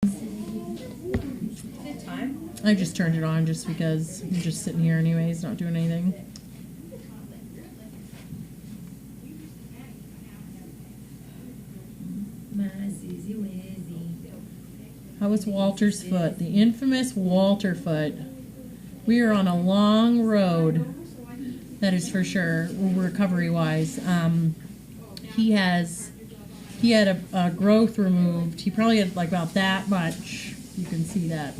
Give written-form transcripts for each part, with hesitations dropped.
Good time. I just turned it on just because I'm just sitting here anyways, not doing anything. How was Walter's foot? The infamous Walter foot. We are on a long road, that is for sure, recovery-wise. He had a growth removed. He probably had like about that much. You can see that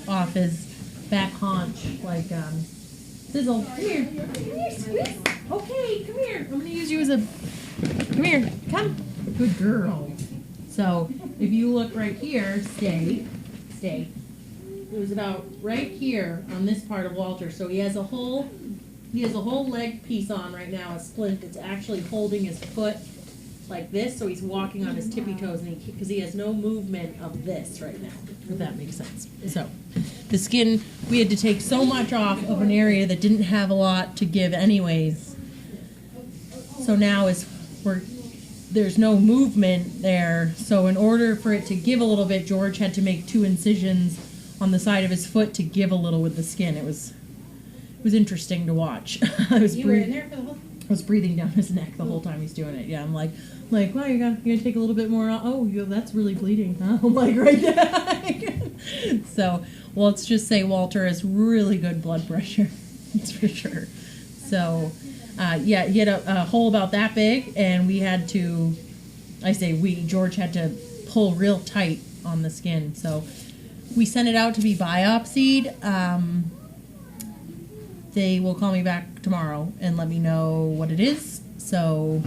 off his back haunch, like sizzle. Come here, squeeze. Okay, come here. I'm gonna use you as a. Come here, come. Good girl. So if you look right here, stay. It was about right here on this part of Walter. So he has a whole leg piece on right now, a splint. It's actually holding his foot like this, so he's walking on his tippy toes, and because he has no movement of this right now, if that makes sense. So the skin, we had to take so much off of an area that didn't have a lot to give anyways. So now there's no movement there, so in order for it to give a little bit, George had to make 2 incisions on the side of his foot to give a little with the skin. It was interesting to watch. I was breathing down his neck the whole time he's doing it. Yeah, I'm like, wow, you're gonna take a little bit more. Oh, that's really bleeding. Huh? I'm like, right there. So, well, let's just say Walter has really good blood pressure. That's for sure. So, yeah, he had a hole about that big, and we had to, George had to pull real tight on the skin. So, we sent it out to be biopsied. They will call me back tomorrow and let me know what it is. So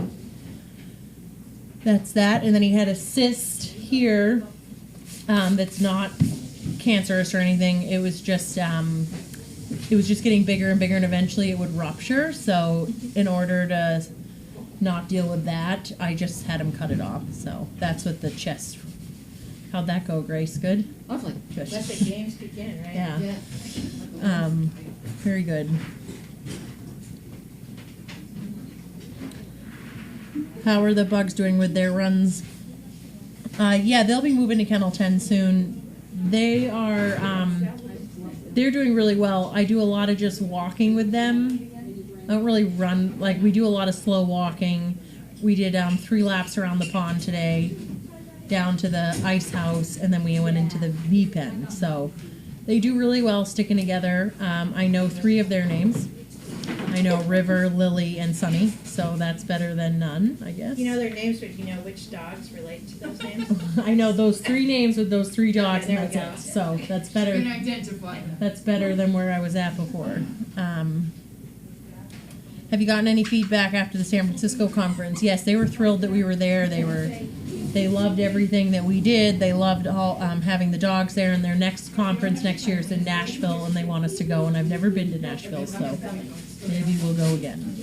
that's that. And then he had a cyst here that's not cancerous or anything. It was just getting bigger and bigger, and eventually it would rupture. So in order to not deal with that, I just had him cut it off. So that's what the chest. How'd that go, Grace? Good? Lovely. Good. Let the games begin, right? Yeah. Very good. How are the bugs doing with their runs? Yeah, they'll be moving to Kennel 10 soon. They are, they're doing really well. I do a lot of just walking with them. I don't really run, like we do a lot of slow walking. We did 3 laps around the pond today, down to the ice house, and then we went into the bee pen. So they do really well sticking together. I know 3 of their names. I know River, Lily, and Sunny, so that's better than none, I guess. You know their names, but you know which dogs relate to those names? I know those 3 names with those 3 dogs, Okay, and that's it. So that's better. You can identify them. That's better than where I was at before. Have you gotten any feedback after the San Francisco conference? Yes, they were thrilled that we were there. They loved everything that we did. They loved all having the dogs there. And their next conference next year is in Nashville, and they want us to go. And I've never been to Nashville, so maybe we'll go again.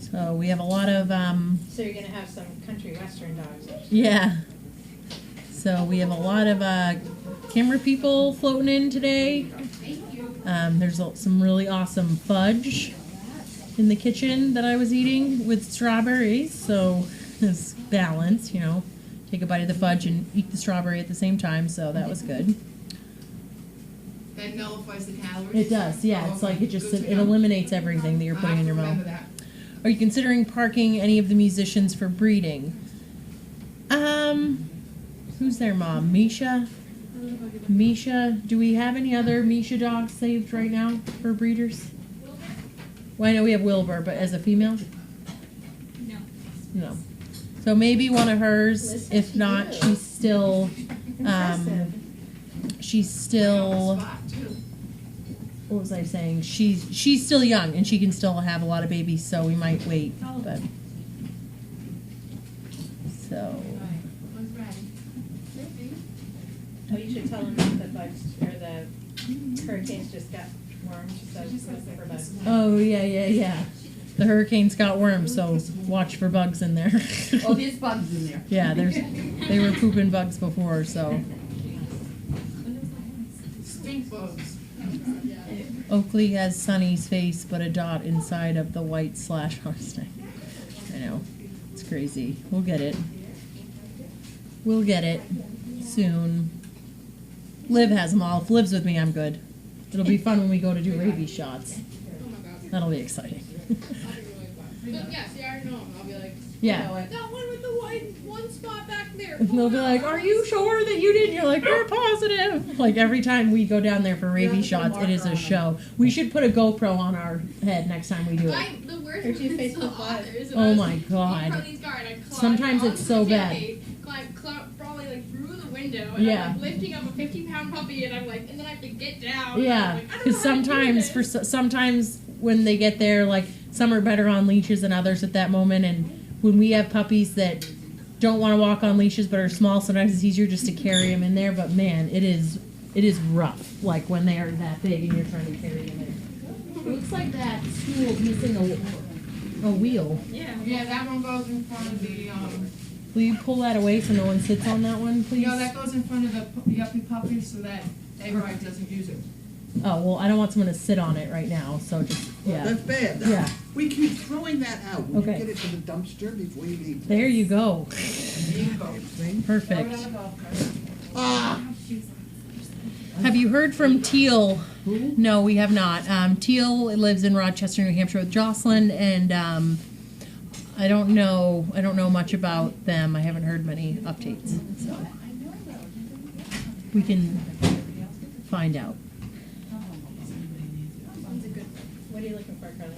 So we have a lot of. So you're going to have some country western dogs. Yeah. So we have a lot of camera people floating in today. There's some really awesome fudge in the kitchen that I was eating with strawberries, so it's balanced, you know. Take a bite of the fudge and eat the strawberry at the same time, so that was good. That nullifies the calories? It does, yeah. It's like it eliminates everything that you're putting in your mouth. Are you considering parking any of the musicians for breeding? Who's their mom? Misha? Misha? Do we have any other Misha dogs saved right now for breeders? Well, I know we have Wilbur, but as a female? No. So maybe one of hers. If not, she's still. What was I saying? She's still young, and she can still have a lot of babies. So we might wait. But so. Oh, you should tell them that the bugs or the hurricanes just got worms. So look for bugs. Oh yeah. The hurricanes got worms, so watch for bugs in there. Oh, there's bugs in there. Yeah, they were pooping bugs before, so. Stink bugs. Oakley has Sunny's face, but a dot inside of the white / arsenic. I know, it's crazy. We'll get it. We'll get it soon. Liv has them all. If Liv's with me, I'm good. It'll be fun when we go to do rabies shots. Oh my god. That'll be exciting. I'll be really fun. But yeah, see, I already know him. I'll be like, Yeah. that one with the white one spot back there. And they'll be like, "Are you sure that you didn't?" You're like, "We're positive." Like every time we go down there for rabies shots, it is a show. We should put a GoPro on our head next time we do it. The worst Or do was the Facebook Live. authors. Oh my God. Sometimes it's so bad. Probably like through the window. And Yeah. I'm like lifting up a 50-pound puppy, and I'm like, and then I have to get down. Yeah, And I'm like, I don't know because how to do sometimes this. sometimes when they get there, like some are better on leashes than others at that moment, and when we have puppies that don't want to walk on leashes but are small, sometimes it's easier just to carry them in there. But man, it is rough. Like when they are that big and you're trying to carry them in. It looks like that stool's missing a wheel. Yeah, that one goes in front of the, Will you pull that away so no one sits on that one, please? that goes in front of the yuppie puppy so that everybody doesn't use it. Oh well, I don't want someone to sit on it right now, so just yeah. That's bad. Yeah. We keep throwing that out. Will Okay. you get it to the dumpster before you leave? There you go. See? Perfect. Ah! Have you heard from Teal? Who? No, we have not. Teal lives in Rochester, New Hampshire with Jocelyn, and I don't know much about them. I haven't heard many updates, so we can find out. What are you looking for, Carly?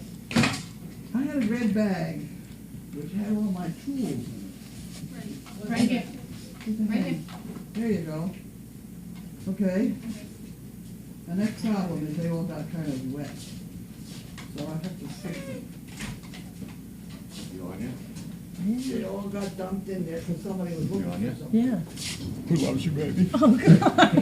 I had a red bag which had all my tools in Right here. it. Right here. There you go. Okay. The next problem is they all got kind of wet. So I have to fix them. You on yet? They all got dumped in there because somebody was looking for something. Yeah. Who loves you, baby? Oh God!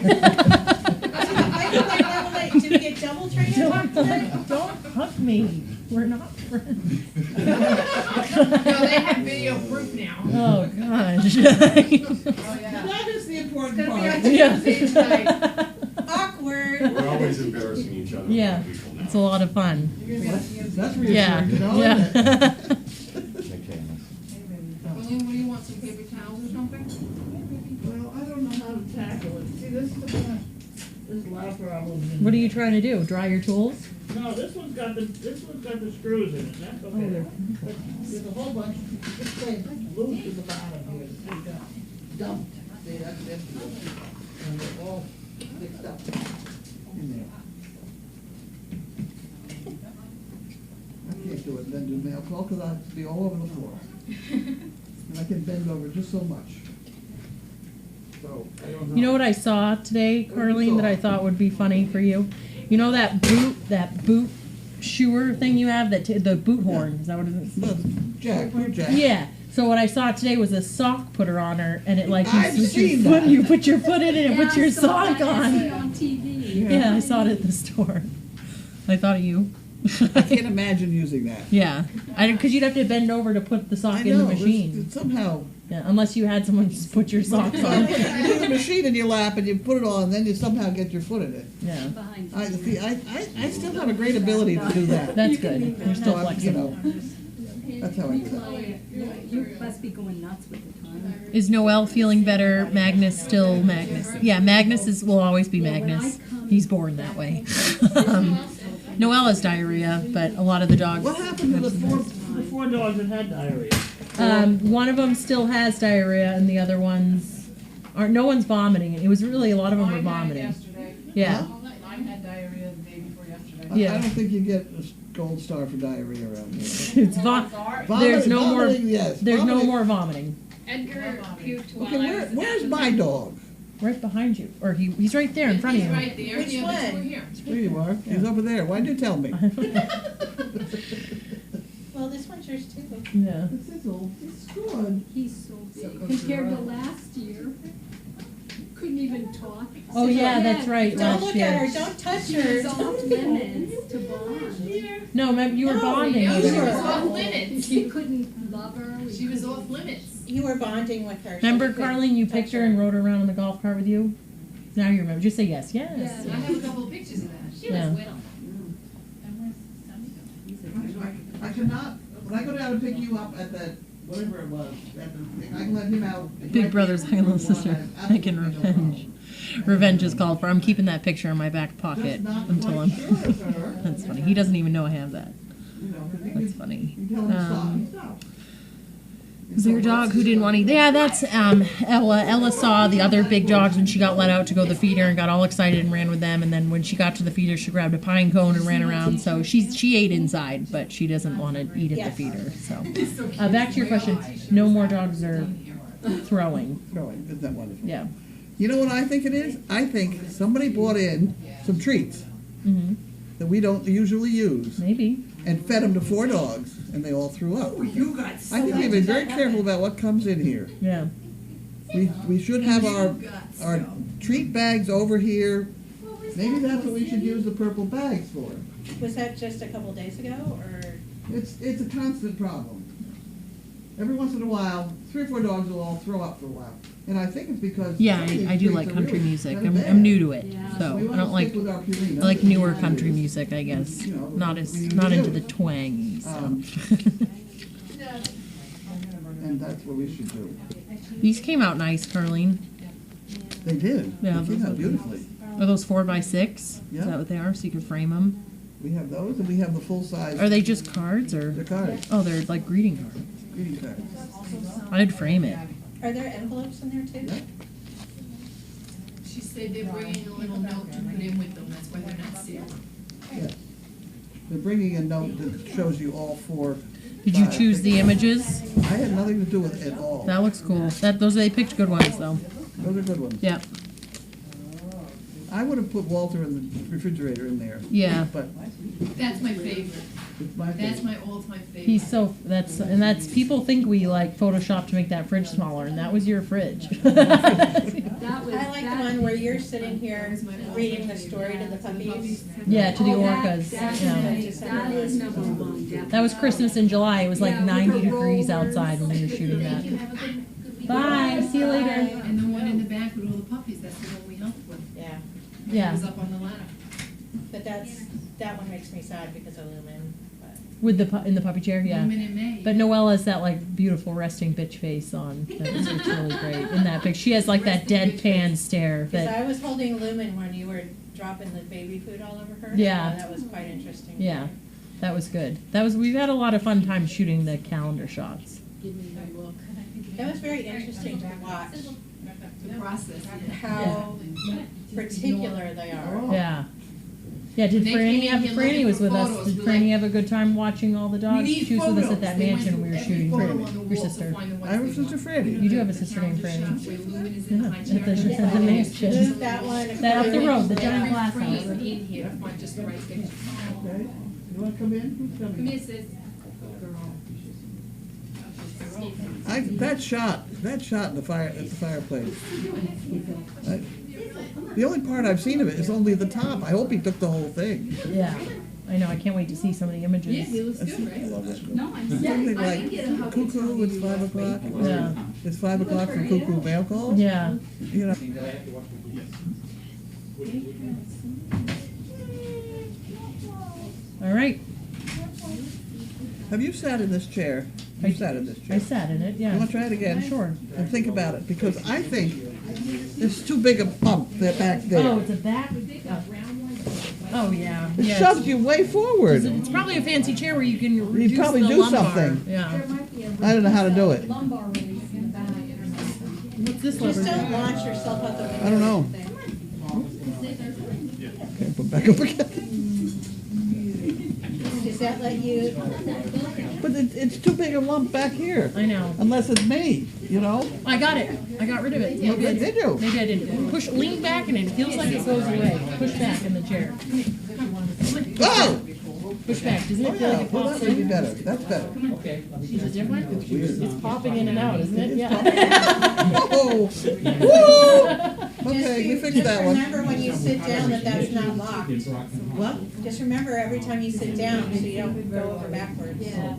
Did we get double trained today? Don't hug me. We're not friends. No, they have video proof now. Oh gosh. Oh, yeah. That is the important It's gonna be on part. TV tonight. Awkward. We're always embarrassing each other. Yeah, People now. it's a lot of fun. That's Yeah. reassuring to know, Yeah. isn't it? Okay, William, what do you want, some paper towels or something? Well, I don't know how to tackle it. See, this is the one, there's a lot of problems in What are you trying to do? Dry your tools? No, this one's got the screws in it, that's okay. There's a whole bunch, this thing loose in the bottom here, they got dumped. See, that's empty. And they're all mixed up in there. I can't do it and then do mail call because I have to be all over the floor. And I can bend over just so much. So, I don't know. You know what I saw today, What you Carlene, that saw? I thought would be funny for you? You know that boot shoer thing you have, the boot horn, is that what it is? No, Jack, you're Jack. Yeah. So what I saw today was a sock putter on her, and it like I've you put seen your foot, that. you put your foot in it and Yeah, put your I saw sock that. I see it on. on TV. Yeah, I saw it at the store. I thought of you. I can't imagine using that. Yeah, because you'd have to bend over to put the sock I in the know, machine. it's somehow. Yeah, unless you had someone just put your socks on. You put the machine in your lap and you put it on, and then you somehow get your foot in it. Yeah, Behind I see. I still have a great ability to do that. that's good. You're still So I'm, flexible. That's how I do it. You must be going nuts with the time. Is Noel feeling better? Magnus still Magnus? Yeah, Magnus will always be Magnus. He's born that way. Noel has diarrhea, but a lot of the dogs. What happened to the four? The 4 dogs that had diarrhea. One of them still has diarrhea, and the other ones aren't. No one's vomiting. It was really a lot of them were Mine had vomiting. yesterday. Yeah, Mine had diarrhea the day before yesterday. Yeah. I don't think you get a gold star for diarrhea around here. it's vom. Vomiting- There's no more. vomiting, yes, There's no vomiting. more vomiting. Edgar puked while Okay, I was where's at my dog? Right behind you, or he's right there in front of He's you. right there, Which the other two one? are here. There you are. He's over there. Why'd you tell me? Well, this one's yours too. Yeah. This is all. It's good. He's so big compared to last year. Couldn't even talk. Oh yeah, that's right. Don't Last look at her, year. don't touch She was her. off limits to bond. No, remember you were No, bonding. No, with she her. was off limits. You couldn't love her. She was off limits. You were bonding with her. so Remember, you couldn't Carlene, you touch picked her and rode her around in the golf cart with you? Now you remember. Just say yes. Yes. Yeah. I have a couple of pictures of that. She Yeah. was little. I cannot. When I go down and pick you up at the whatever it was. I can let him out. Big brother's high little sister making revenge. Revenge is called for. I'm keeping that picture in my back pocket until I'm. That's funny. He doesn't even know I have that. That's funny. Was there a dog who didn't want to eat? Yeah, that's Ella. Ella saw the other big dogs when she got let out to go to the feeder and got all excited and ran with them. And then when she got to the feeder, she grabbed a pine cone and ran around. So she ate inside, but she doesn't want to eat at the feeder. So back to your question. No more dogs are throwing. Throwing, isn't that wonderful? Yeah. You know what I think it is? I think somebody brought in some treats that we don't usually use Maybe. and fed them to 4 dogs, and they all threw up. You got so I think we've been very careful about what comes in here. Yeah. We should have our treat bags over here. Maybe that's what we should use the purple bags for. Was that just a couple days ago, or? It's a constant problem. Every once in a while, 3 or 4 dogs will all throw up for a while. And I think it's because Yeah, some of these I do treats like are country really music. kinda I'm bad. new to it, Yeah. so We I wanna don't like. stick with our Purina. I like newer country music, I guess. You know, Not we into do. the twangy Um, stuff. And that's what we should do. These came out nice, Carlene. They did. Yeah. They came out beautifully. Are those 4x6? Yeah. Is that what they are? So you can frame them. We have those, and we have the full size. Are they just cards or? They're cards, Oh, they're like greeting cards. greeting cards. I'd frame it. Are there envelopes in there too? Yeah. She said they're bringing a little note to put in with them, that's why they're not sealed. Yes. They're bringing a note that shows you all 4. Did you 5. choose the images? I had nothing to do with it at all. That looks cool. They picked good ones though. Those are good ones. Yeah. I would have put Walter in the refrigerator in there. Yeah. But That's my favorite. it's my That's favorite. my all-time favorite. He's so that's people think we like Photoshop to make that fridge smaller, and that was your fridge. That was, I like the one where you're sitting here reading the story to the puppies. Yeah, to the Oh, that- orcas. that Yeah. is- That is number one, definitely. That was Christmas in July. It was like Yeah, with 90 the degrees rollers. outside when we were shooting that. Have a good week. Bye. See you later. And the one in the back with all the puppies, that's the one we helped with. Yeah, He Yeah. was up on the ladder. but that one makes me sad because of Lumen, but. With in the puppy chair, yeah. Women in May. But Noella's that like beautiful resting bitch face on. It's really great in that picture. She has like that deadpan stare. Because That I was holding Lumen when you were dropping the baby food all over her. Yeah. So that was quite interesting. yeah, that was good. We've had a lot of fun time shooting the calendar shots. Give me a look. That was very interesting to watch The process, yeah. how particular they are. Yeah. Yeah, did They Franny came have, in here Franny looking was for with us, photos. did We're Franny like, have a good time watching all the We dogs? need She was with us at that photos. They went mansion through when we were every shooting. photo on the Your wall to sister. find the ones I have a they sister want. Franny. You do have a sister named Calendar Franny. shop where Lumen is in Yeah, high at chair. the mansion. Move that one. That up the road, the giant Every glass frame house. in here to find just the right picture. Okay. You want to come in? Who's Come coming? here, sis. That shot in the fireplace. The only part I've seen of it is only the top. I hope he took the whole thing. Yeah, I know, I can't wait to see some of the Yeah, he images. looks good, right? Something like cuckoo, it's 5 o'clock. Yeah. It's 5 o'clock for cuckoo mail calls. Yeah. You know, All right, have you sat in this chair? You sat in this I chair. sat in it, You yeah. want to try it again? Sure. And think about it, because I think there's too big a bump there back Oh, there. it's a back? Oh, yeah. It Yeah, shoves you way forward. It's probably a fancy chair where you can reduce probably the do lumbar. something. Yeah. I don't know how to do it. Lumbar raise in the back. What's this Just lever? don't launch yourself out the window. I don't know. Okay, put back up again. Does that let you, But it's too big a lump back here, I know. unless it's me, you know? I got it. I got rid of it. Okay, did you? Maybe I didn't. Lean back and it feels like it goes away. Push back in the chair. Oh! Push back. Doesn't Oh, it feel like yeah, it well, pops that would be in? better. That's better. Is it different? It's weird. It's popping in and out, isn't it? Yeah. Oh! Woo! Okay, we fixed just that one. remember when you sit down that that's not locked. What? Just remember every time you sit down so you don't go over backwards. Yeah.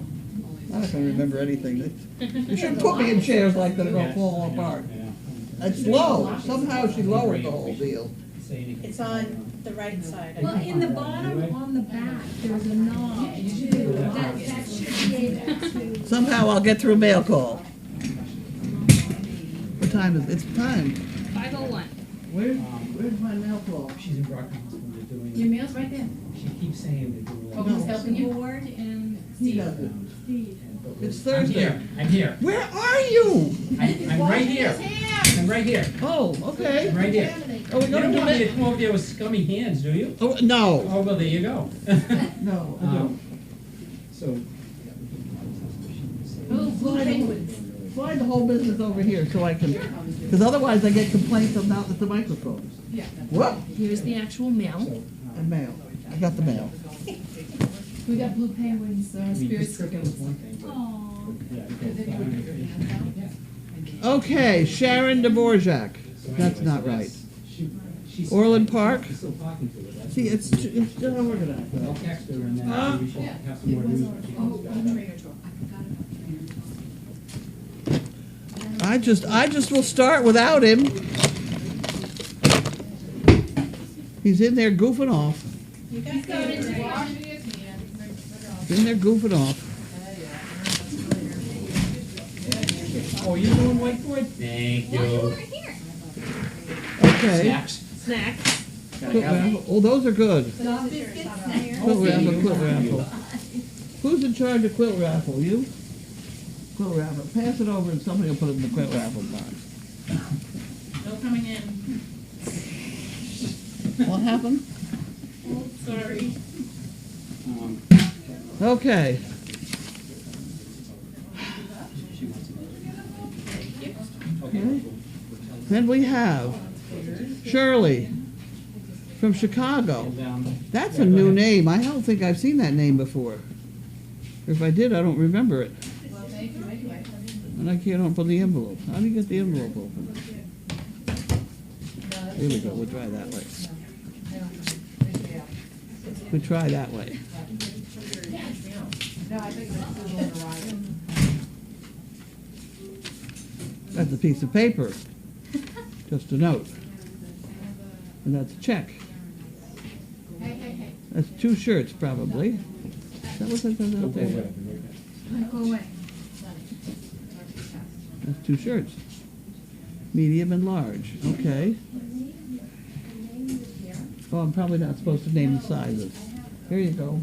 I'm not gonna remember anything. You shouldn't put me in chairs like that are gonna fall apart. It's low. Somehow she lowered the whole deal. say anything. It's on the right side. I Well, think. in the bottom, on the back, there's a knob too. That should be able to. Somehow I'll get through a mail call. What time is it? It's time. 5:01. Where's my mail call? She's in Brockton Hospital, they're doing. Your mail's right there. She keeps saying they're doing. Oh, who's helping you? Board and He does it. Steve. It's I'm Thursday. here, I'm here. Where are you? I'm right here. I'm right here. Oh, okay. I'm right here. Oh, we're You gonna don't do want me it? to come over there with scummy hands, do you? Oh, no. Oh, well, there you go. No, I don't. So. Oh, blue penguins. Slide the whole business over here so I can, because otherwise I get complaints about the microphone. Yeah. What? Here's the actual mail. The mail. I got the mail. We got blue penguins, I mean, spirit just cricket was one thing, but. Aww. Yeah, because, Okay, Sharon Dvorak. So That's anyway, not so right. she's- Orland Park. I'm still talking to her. That's- See, it's still organized. I'll text her and then we should have some more news. when she comes back. I just will start without him. He's in there goofing off. You got the He's in there goofing off. Oh, you're doing whiteboard? Thank you. Okay. Snacks? Snacks. Quilt raffle. Oh, those are good. Dog biscuits. Quilt raffle, quilt raffle. Who's in charge of quilt raffle? You? Quilt raffle. Pass it over and somebody will put it in the quilt raffle box. No coming in. What happened? Sorry. Okay. Okay. Then we have Shirley from Chicago. And, That's yeah, a go new ahead. name. I don't think I've seen that name before. Or if I did, I don't remember it. And I can't open the envelope. How do you get the envelope open? Here we go. We'll try that way. We'll try that way. That's a piece of paper. Just a note. And that's a check. That's 2 shirts, probably. Is that what that says out there? Go away. That's 2 shirts. Medium and large. Okay. Oh, I'm probably not supposed to name the sizes. Here you go.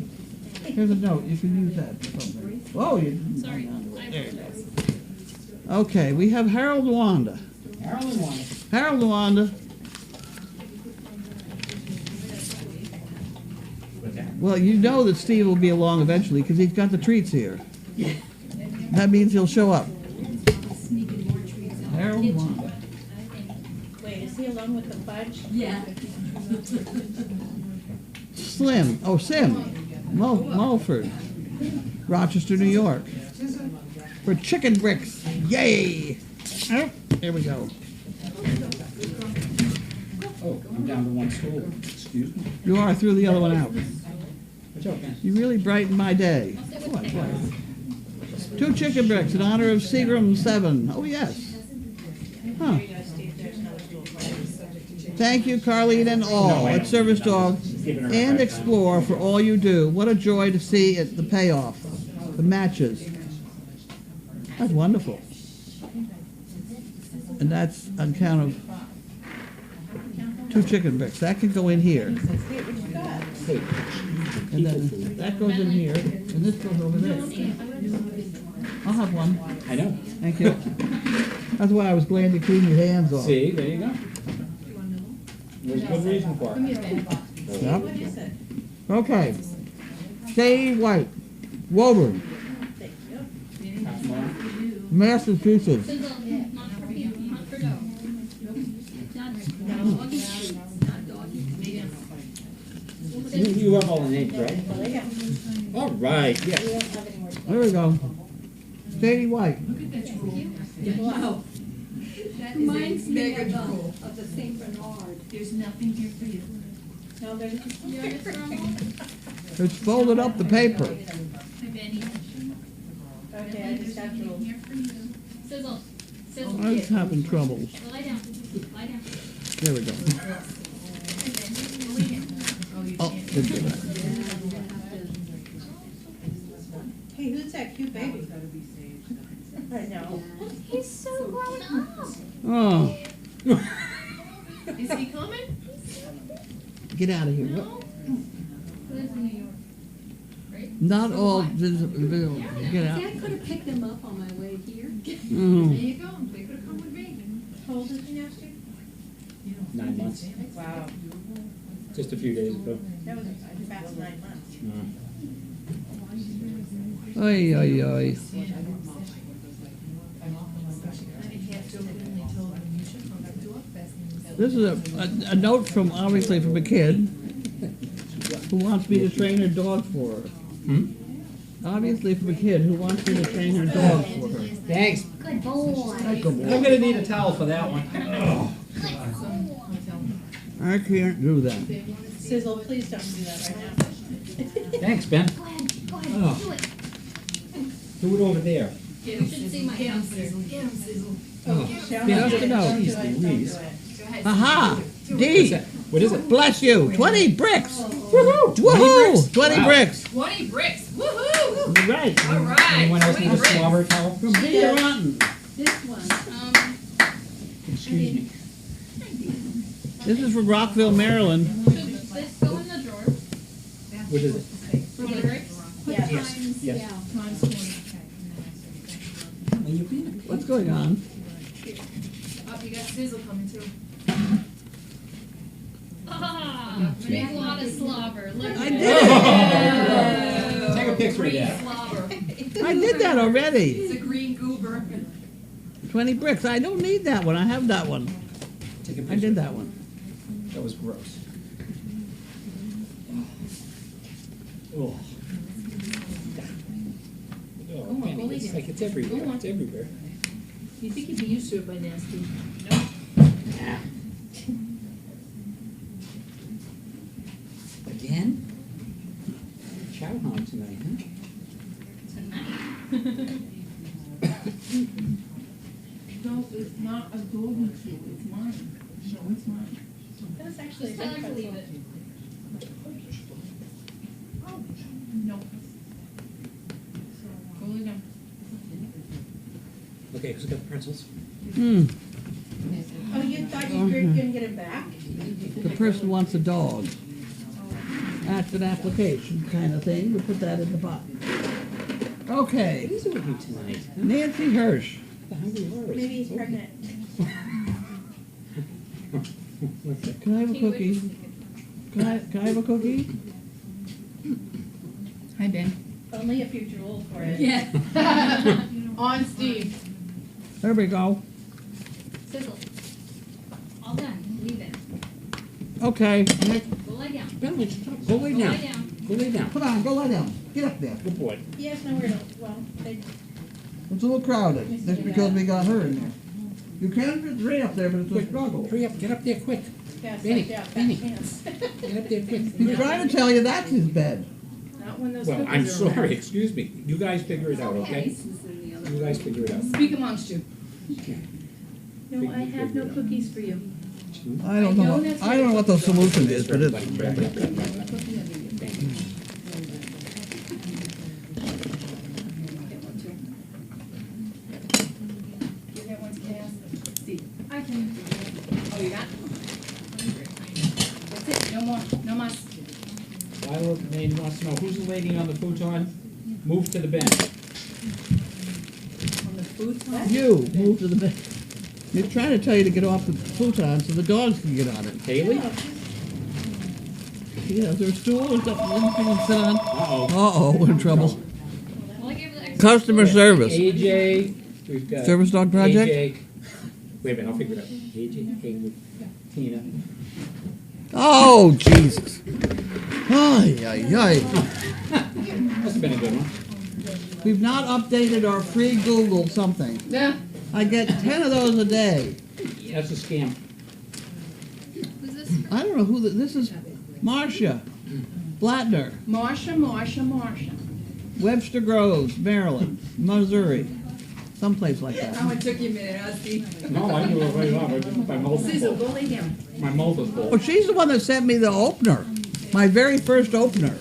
Here's a note. You can use that for something. Oh, you. Sorry. There you go. Okay, we have Harold Wanda. Harold and Wanda. Harold Wanda. What's that? Well, you know that Steve will be along eventually because he's got the treats here. That means he'll show up. Sneaking more treats out. Harold Wanda. Wait, is he along with the fudge? Yeah. Slim. Oh, Sim. Mulford. Rochester, New York. For chicken bricks. Yay! Oh, here we go. Oh, I'm down to one stool. Excuse me. You are. Threw the other one out. What's up, man? You really brightened my day. What? 2 chicken bricks in honor of Seagram 7. Oh, yes. Huh. Here you go, Steve, there's another dual file, subject to change. Thank you, Carlene and all at Service Dog and Explore for all you do. What a joy to see it, the payoff, the matches. That's wonderful. And that's on count of 2 chicken bricks. That can go in here. And then that goes in here, and this goes over there. I'll have one. I know. Thank you. That's why I was glad to clean your hands off. See, there you go. There's good reason for it. Yep. What is it? Okay. Stay White, Woburn, Thank you. Half more. Massachusetts. Not for people, not for dogs. Not doggy, not doggy. You have all the names, right? Well, they got, All right, we yeah. don't have any more. There we go. Stay White. Wow. That reminds me of the Saint Bernard. There's nothing here for you. No, there's. It's folded up the paper. Okay, I just have to. Sizzle. I was having troubles. Lie down. Lie down. There we go. Oh, good, good. Hey, who's that cute baby? I know. He's so grown up. Oh, Is he coming? get out of here. No? Lives in New York. Not all visible. Get out. See, I could have picked him up on my way here. There Mhm. you go, they could've come with me. How old is he now, Steve? 9 months, Wow, just a few days ago. that was a fast 9 months. Oy, oy, oy. This is a note from, obviously from a kid who wants me to train her dog for her. Hmm? Obviously from a kid who wants me to train her dog for her. Thanks. Good boy. I'm gonna need a towel for that one. I can't do that. Sizzle, please don't do that right now. Thanks, Ben. Go ahead, go ahead, Oh. do it. Do it over there. Get You should see my hamster. Get him, Sizzle. Oh, shall Yeah, I just do it? a note. Don't do it, Jeez don't do Louise. it. Go ahead. Aha! What's D! that? What is it? Bless you! 20 bricks! Woohoo! Woohoo! 20 Wow. bricks! 20 bricks, woohoo! You're right. All right. Anyone else need a 20 bricks. slobber towel? From Peter Rotten. This one. Excuse me. This is from Rockville, Maryland. Should this go in the drawer? What is it? For the bricks? Put Yeah. times, Yes. yeah, times 20. What's going on? Oh, you got Sizzle coming too. Ah, make a lot of slobber. Look I at did it. Take a picture of Green that. slobber. I did that already. It's a green goober. 20 bricks. I don't need that one. I have that one. Take a picture. I did that one. That was gross. Oh. Oh, on, Penny, go lay it's down. like it's everywhere. Go on. It's everywhere. You think you'd be used to it by now, Steve? Again? Chow hound tonight, No, it's not a golden shoe, it's mine. No, it's mine. That's actually a Just good tell her to pretzel. leave it. No. Go lay down. huh? Okay, who's got the pretzels? Hmm. Oh, you thought you were gonna get it back? The person wants a dog. That's an application kind of thing. We put that in the pot. Okay. What is it with you tonight? Huh? Nancy Hirsch. The hungry horse. Maybe he's pregnant. Can I have a cookie? Can I have a cookie? Hi, Ben. Only if you drool for it. Yeah. On Steve. There we go. Sizzle. All done, leave it. Okay. Go lay down. Ben, let's stop. Go lay Go down. lay down. Go lay down. Come on, go lie down. Get up there. Good boy. He has nowhere to, well, they, It's a little crowded. That's because we got her in there. You can fit three up there, but it's a struggle. Hurry up, get up there quick. yeah, Benny, so, yeah, fat Benny. chance. Get up there quick. He's trying to tell you that's his bed. Not when those Well, cookies I'm are around. sorry, excuse me. You guys figure it out, okay? You guys figure it out. Speak amongst you. No, I have no cookies for you. I don't know. I don't know what the solution is, but it's. Give that one to Cass. I can. Oh, you got? That's it, no more, no more. Viola Maine wants to know, who's the lady on the futon? Move to the bench. On the futon? You move to the bed. They're trying to tell you to get off the futon so the dogs can get on it. Haley? Yeah, is there a stool or something you can sit on? Uh-oh. Uh-oh, we're in trouble. Well, I gave her the extra. Customer service. AJ, we've got. Service dog project? AJ. Wait a minute, I'll figure it out. AJ, Haley, Tina. Oh, Jesus. Ay, ay, ay. Must have been a good one. We've not updated our free Google something. Yeah. I get 10 of those a day. That's a scam. Who's this? I don't know who, this is Marcia Blattner, Marsha. Webster Groves, Maryland, Missouri, someplace like that. Oh, it took you a minute, huh, Steve? No, I knew it right off. My mouth is Sizzle, full. go lay down. My mouth is Oh, full. she's the one that sent me the opener. My very first opener.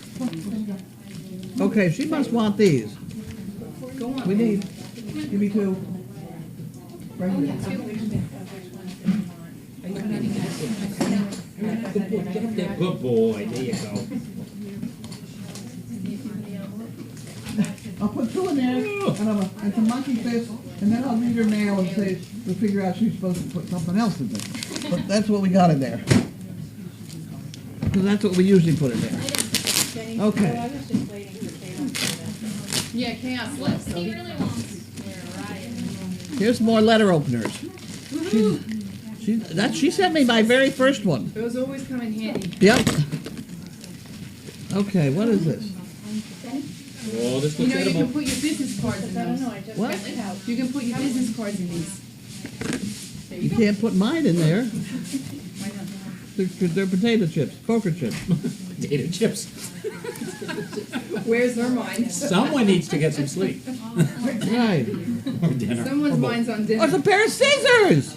Okay, she must want these. Go on. We need, give me two. Bring it. Good boy, there you go. I'll put two in there, and some monkey fish, and then I'll read her mail and say, we'll figure out she's supposed to put something else in there. But that's what we got in there. Because that's what we usually put in there. Jenny, Okay. so I was just waiting for Chaos to Yeah, chaos left, so He he- really wants. Here's more letter openers. She sent me my very first one. those always come in handy. Yep. Okay, what is this? Oh, this You looks know, you can edible. put your business cards in I don't know, those. I just What? got the house. You can put your business cards in these. There You you go. can't put mine in there. Why not? They're potato chips, poker chips. Potato chips. Where's their mind? Someone needs to get some sleep. Right. Or dinner. Someone's Or both. mind's on Oh, dinner. it's a pair of scissors!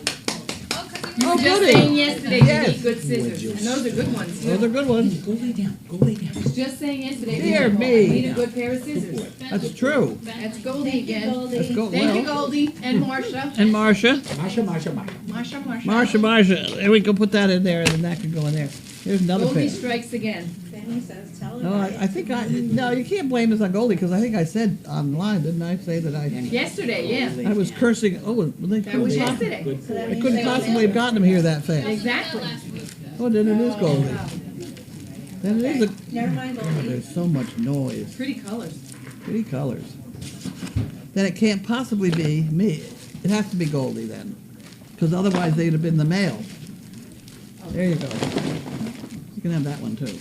You Oh, were just goody. saying yesterday Yes. you need good scissors, and those are good ones Those are too. good ones. Go lay down, go lay down. Just saying yesterday. Dear you me. need a good pair of scissors. That's true. That's Goldie again. Let's go, Thank you, well. Goldie, and Marcia. And Marcia. Marcia. Marcia. There we go, put that in there, and then that can go in there. Here's another Goldie pair. strikes again. Benny says, tell her. No, I think no, you can't blame us on Goldie, because I think I said online, didn't I, say that Yesterday, yeah. I was cursing, That was yesterday. Good So that boy. I couldn't possibly have gotten him here that fast. Exactly. Oh, then it is Goldie. Then it is a, Never mind, Goldie. there's so much noise. Pretty colors. Pretty colors. Then it can't possibly be me. It has to be Goldie then, because otherwise they'd have been the male. There you go. You can have that one too.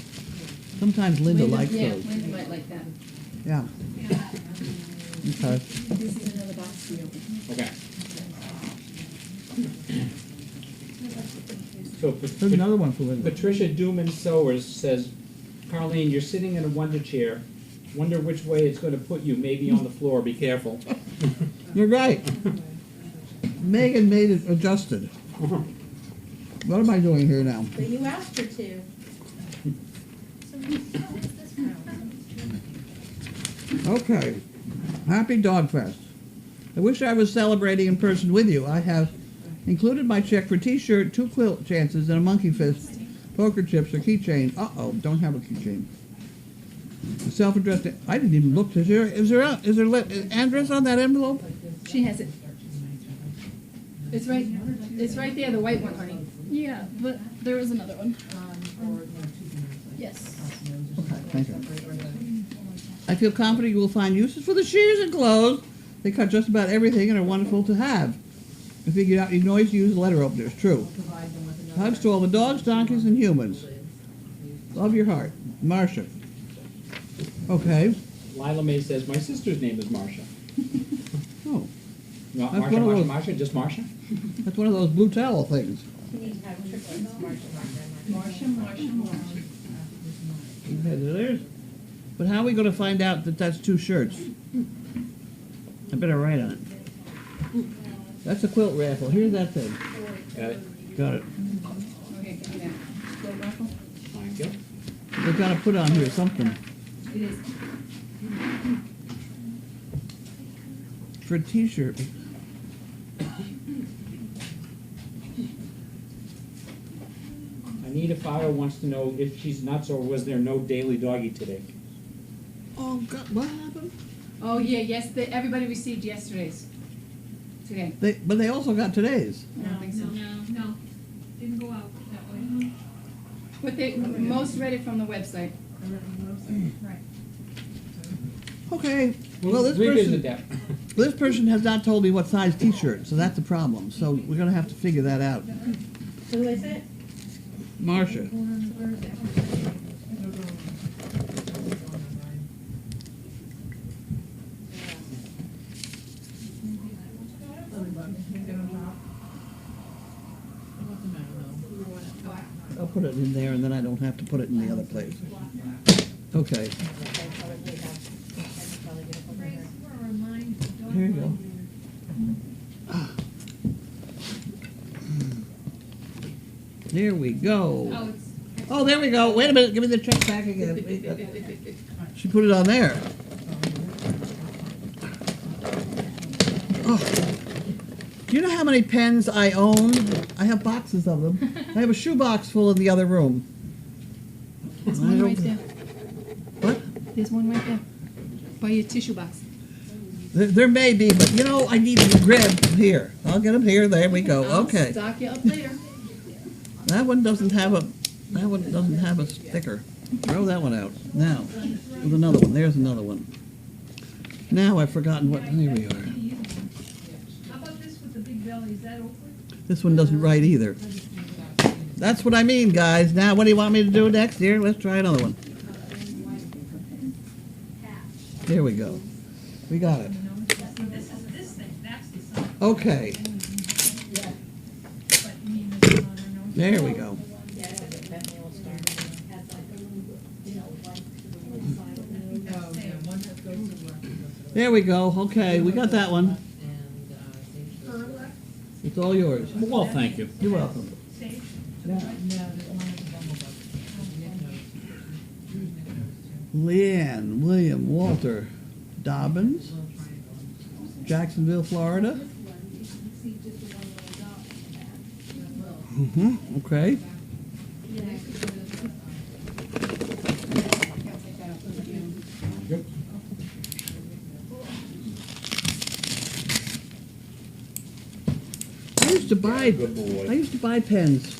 Sometimes Linda likes Yeah, those. Linda might like that. Yeah. Okay. This is another box for you. Okay. So There's another one for Linda. Patricia Duman Sowers says, Carlene, you're sitting in a wonder chair. Wonder which way it's gonna put you, maybe on the floor, be careful. You're right. Megan made it adjusted. What am I doing here now? But you asked her to. Okay. Happy Dog Fest. I wish I was celebrating in person with you. I have included my check for t-shirt, 2 quilt chances, and a monkey fist, poker chips, or keychain. Uh-oh, don't have a keychain. Self-addressed, I didn't even look. Is there an address on that envelope? She has it. It's right there, the white one, honey. Yeah, but there was another one. Yes. Okay, thank you. I feel confident you will find uses for the shears and clothes. They cut just about everything and are wonderful to have. I figured out you can always use letter openers. True. Hugs to all the dogs, donkeys, and humans. Love your heart. Marcia. Okay. Lila Mae says, my sister's name is Marcia. Oh, Not That's Marcia, one of Marcia, those- Marcia, just Marcia? that's one of those blue towel things. You need to have triplets, Marcia. Okay, there's. But how are we going to find out that that's 2 shirts? I better write on it. That's a quilt raffle. Here's that thing. Got it? Got it. Okay, give me that. Quilt raffle? Thank you. We've got to put on here something. It is. For a t-shirt. Anita Fowler wants to know if she's nuts or was there no daily doggy today? Oh, God, what happened? Oh, yeah, yes, everybody received yesterday's. Today. But they also got today's. I don't think so. No, didn't go out that way. But they, most read it from the website. Right. Okay. Well, We'll this revisit person, that. this person has not told me what size t-shirt, so that's a problem. So we're going to have to figure that out. Who is it? Marcia. I'll put it in there, and then I don't have to put it in the other place. Okay. Okay, probably have. I should probably get it over here. Here you go. There we go. Oh, it's Oh, there we go. Wait a minute. Give me the check back again. She put it on there. Oh. Do you know how many pens I own? I have boxes of them. I have a shoebox full in the other room. There's one right there. What? There's one right there. By your tissue box. There may be, but you know, I need to grab them here. I'll get them here. There we go. Okay. Stock you up later. That one doesn't have a sticker. Throw that one out. Now, there's another one. There's another one. Now I've forgotten what. Here we are. How about this with the big belly, is that Oakland? This one doesn't write either. That's what I mean, guys. Now, what do you want me to do next? Here, let's try another one. There we go. We got it. This is this thing, that's the sign. Okay. But you mean this one, I know. There we go. There we go. Okay, we got that one. It's all yours. Well, thank you. You're welcome. Leanne, William, Walter, Dobbins, Jacksonville, Florida. Okay. I used to buy pens.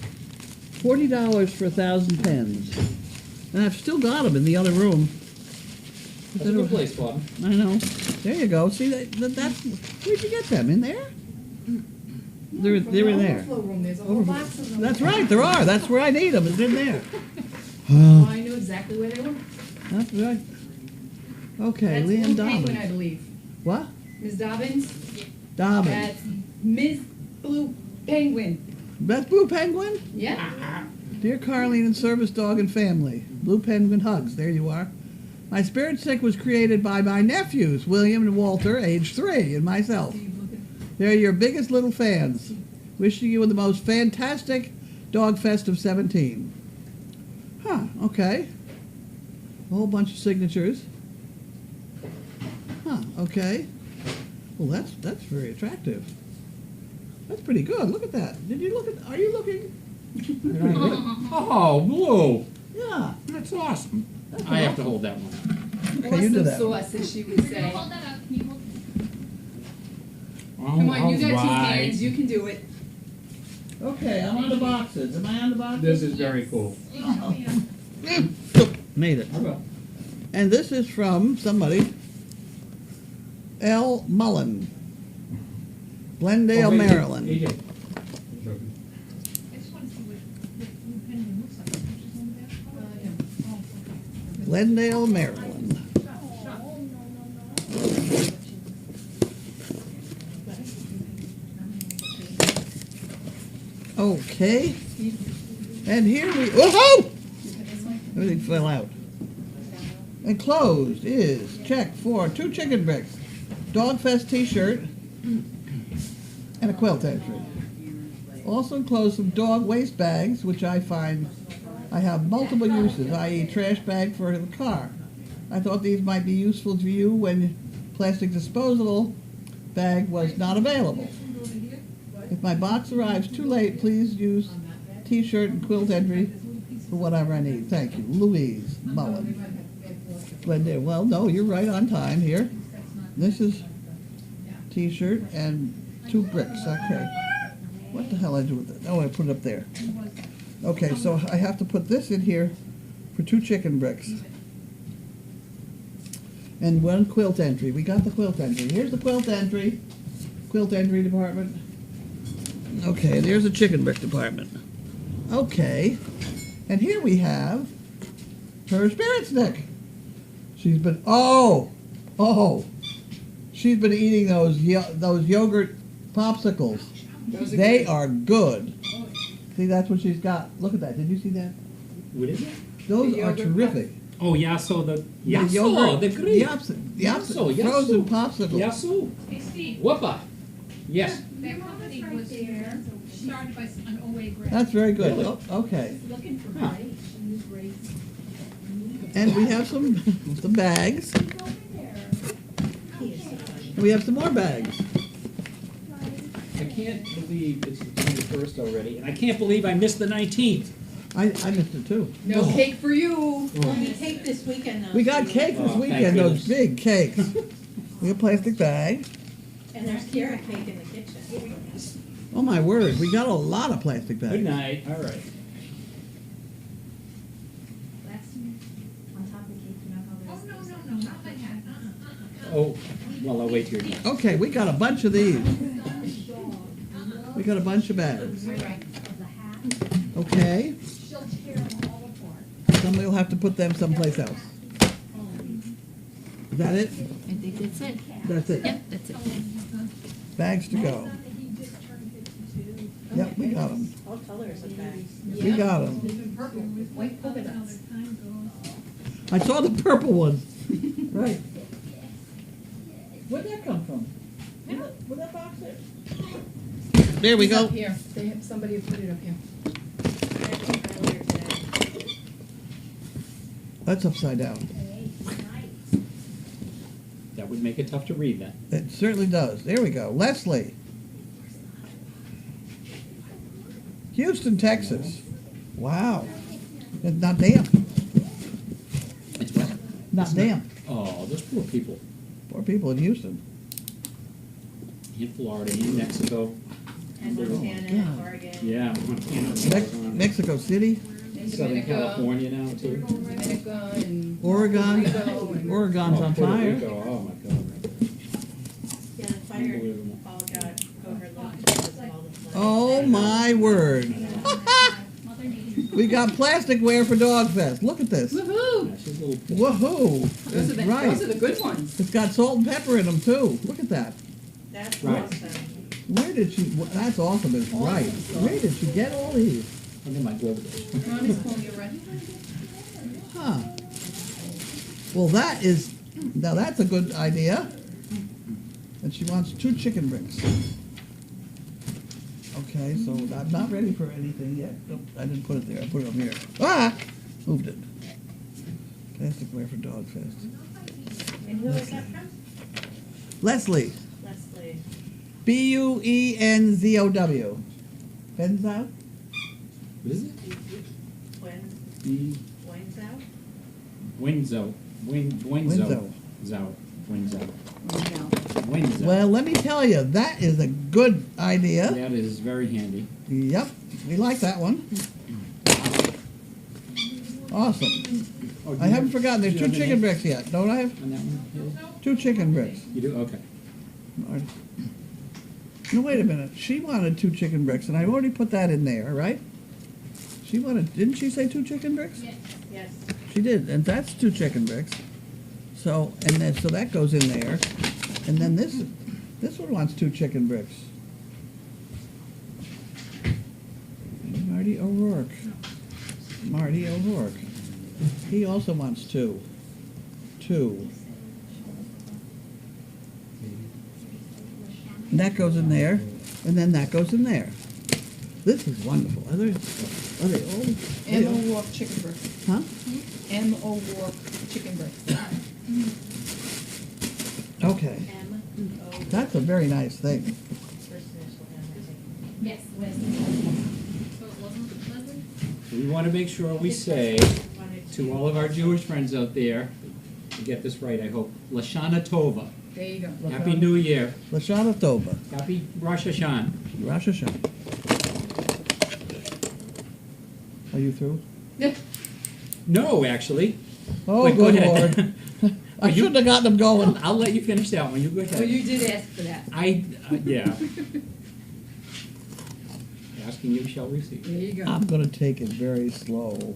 $40 for 1,000 pens. And I've still got them in the other room. That's a good place for them. I know. There you go. See, that's... Where'd you get them? In there? They're in there. Overflow room, there's a whole box of them. That's right, there are. That's where I need them. It's in there. Oh, I knew exactly where they were. That's right. Okay, That's Liam Blue Penguin, I Dobbins. believe. What? Ms. Dobbins? Dobbins. That's Ms. Blue Penguin. That's Blue Penguin? Yeah. Dear Carlene and Service Dog and Family, Blue Penguin hugs. There you are. My spirit stick was created by my nephews, William and Walter, age 3, and myself. They're your biggest little fans. Wishing you the most fantastic Dog Fest of 17. Huh, okay. A whole bunch of signatures. Huh, okay. Well, that's very attractive. That's pretty good. Look at that. Did you look at, are you looking? That's pretty good. Oh, Blue. Yeah. That's awesome. That's I have awesome. to hold that one. Okay, you do that. Sauce, as she would say. Hold that up, can you hold? Come on, you got two Alright. hands, you can do it. Okay, I'm on the boxes. Am I on the boxes? This is very cool. Made it. And this is from somebody, L. Mullen, Glendale, Maryland. AJ. I just want to see what Blue Penguin looks like. Pictures on there? Oh, okay. Glendale, Maryland. Okay. And here we, whoa! Everything fell out. Enclosed is check for 2 chicken bricks, Dogfest t-shirt, and a quilt entry. Also enclosed some dog waste bags, which I find I have multiple uses, i.e. trash bag for the car. I thought these might be useful to you when plastic disposable bag was not available. If my box arrives too late, please use t-shirt and quilt entry for whatever I need. Thank you. Louise Mullen. Glendale. Well, no, you're right on time here. This is t-shirt and 2 bricks. Okay. What the hell I do with it? Oh, I put it up there. Okay, so I have to put this in here for 2 chicken bricks. And 1 quilt entry. We got the quilt entry. Here's the quilt entry. Quilt entry department. Okay, there's the chicken brick department. Okay. And here we have her spirit stick. She's been, she's been eating those yogurt popsicles. They are good. See, that's what she's got. Look at that. Did you see that? What is it? Those are terrific. Oh, Yasso, the Yasso, yogurt, the great. Yasso, frozen popsicles. Yasso. Hey, Steve, Whoopa. Yes. that company was there. started by an OA grad. That's very good. Oh, okay. Looking for grades, she used grades. And we have some bags. We have some more bags. I can't believe it's the 21st already, and I can't believe I missed the 19th. I missed it too. No cake for you. We'll be cake this weekend though. We got cake this Oh, thank weekend, those goodness. big cakes. We got a plastic bag. And there's carrot cake in the kitchen. Oh my word, we got a lot of plastic bags. Good night, all right. On top of the cake, you know how there's. Oh, no, not like that. Oh, well, I'll wait till you're done. Okay, we got a bunch of these. We got a bunch of bags. Of the hat. Okay, She'll tear them all apart. somebody will have to put them someplace else. Is that it? I think that's it. That's it? Yep, that's it. Bags to go. He just turned 52. Yep, we got them. All colors of bags. We got them. Even purple with white polka dots. I saw the purple one. Right. Where'd that come from? Where'd that box there? There we It's go. up here. They have, somebody put it up here. Earlier today. That's upside down. That would make it tough to read then. It certainly does. There we go. Leslie. Houston, Texas. Wow. It's not damp. It's what? Not damp. Oh, those poor people Poor people in Houston. in Florida, in Mexico. And Montana, God. Oregon. Yeah, Montana, Mexico City, Southern California now too. Dominica and. Oregon. Rico and- Oregon's on Puerto fire. Rico, oh my God. Yeah, the fire Unbelievable. all got overlooked because of all the flooding. Oh my word. We got plasticware for Dog Fest. Look at this. Woohoo! That's just a little. Woohoo. Those are That's the, right. those are the good ones. It's got salt and pepper in them too. Look at that. That's Right. awesome. Where did she, that's awesome, is right. Where did she get all these? Look at my global. Mommy's calling you ready. Huh. Well, that is, now that's a good idea. And she wants 2 chicken bricks. Okay, so I'm not ready for anything yet. Nope, I didn't put it there. I put it over here. Ah! Moved it. Plasticware for Dog Fest. And who is that from? Leslie. Leslie. Buenzow. Benzow? What is it? When? When's out? Winzo. Winzo. Winzo. Zow. Winzo. Winzo. Well, let me tell you, that is a good idea. That is very handy. Yep, we like that one. Awesome. Oh, do I you haven't forgotten, there's do 2 you have the chicken name bricks yet, don't I have? On that one? 2 chicken bricks. You do? Okay. No, wait a minute, she wanted 2 chicken bricks, and I already put that in there, right? She wanted, didn't she say 2 chicken bricks? Yes. She did, and that's 2 chicken bricks. So, and then, so that goes in there, and then this one wants 2 chicken bricks. Marty O'Rourke. Marty O'Rourke. He also wants 2. 2. And that goes in there, and then that goes in there. This is wonderful. Are they all? M. O'Rourke chicken breast. Huh? M. O'Rourke chicken breast. Okay. M-O, That's a very nice thing. first initial M, I think. Yes, Leslie. So it wasn't Leslie? So we want to make sure we say Wanted to all of our Jewish friends out there, to get this right, I hope, Lashana Tova. There you go. Happy New Year. Lashana Tova. Happy Rosh Hashanah. Rosh Hashanah. Are you through? No, Oh, actually. But go good ahead. Lord. I shouldn't have gotten them going. I'll let you finish that one. You go ahead. Oh, you did ask for that. Yeah. Asking you shall receive. There you go. I'm going to take it very slow.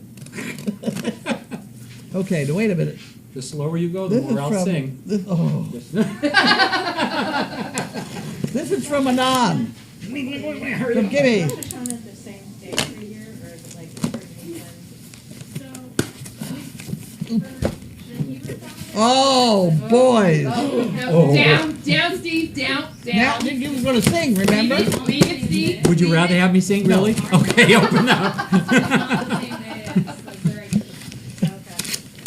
Okay, now wait a minute. The slower you go, the This is more I'll from, sing. This, oh, this is from Anon. From Gibby. Rosh Hashanah the same day every year, or is it like different weekends? Oh, boys. Down, Steve, down. Now, you were going to sing, remember? Leave it See? Would you rather have me sing, really? Okay, open up.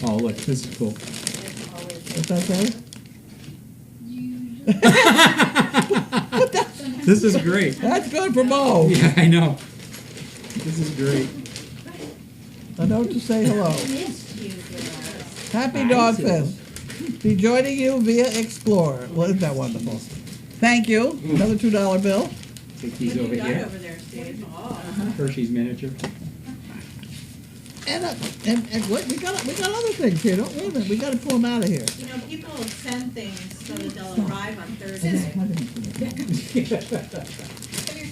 Oh, look, this is cool. What's that say? This is great. That's good for Bo. Yeah, I know. This is great. A note to say hello. Happy Dog Fest. Be joining you via Explorer. Well, isn't that wonderful? Thank you. Another $2 bill. Take these over here. over there, Steve. Hershey's miniature. And what we got other things here, don't we? Wait a minute, we got to pull them out of here. You know, people send things so that they'll arrive on Thursday. So, back up. Hey,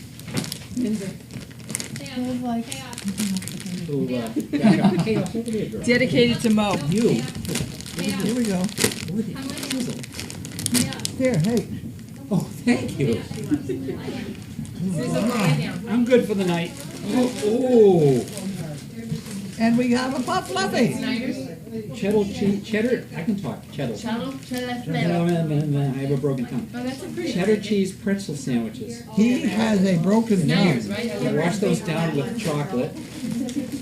over there, girl. Dedicated to Mo. You. Here we go. Here, hey. Oh, thank you. I'm good for the night. Oh, And we have a Puff Fluffy. cheddar, I can talk, cheddar. I have a broken tongue. Cheddar cheese pretzel sandwiches. He has a broken nose. I wash those down with chocolate.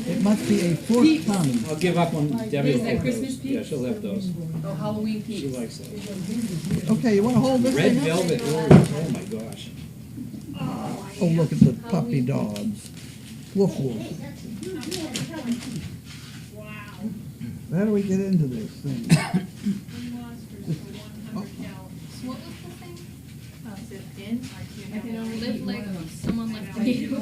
It must be a forked tongue. I'll give up on Debbie. Is Will that have Christmas those. Yeah, she'll have those. Oh, Halloween She peeps. likes those. Okay, you want to hold this Red thing up? velvet Oreos. Oh my gosh. Oh, look at the puppy dogs. Woof woof. How do we get into this thing? Someone left tomato.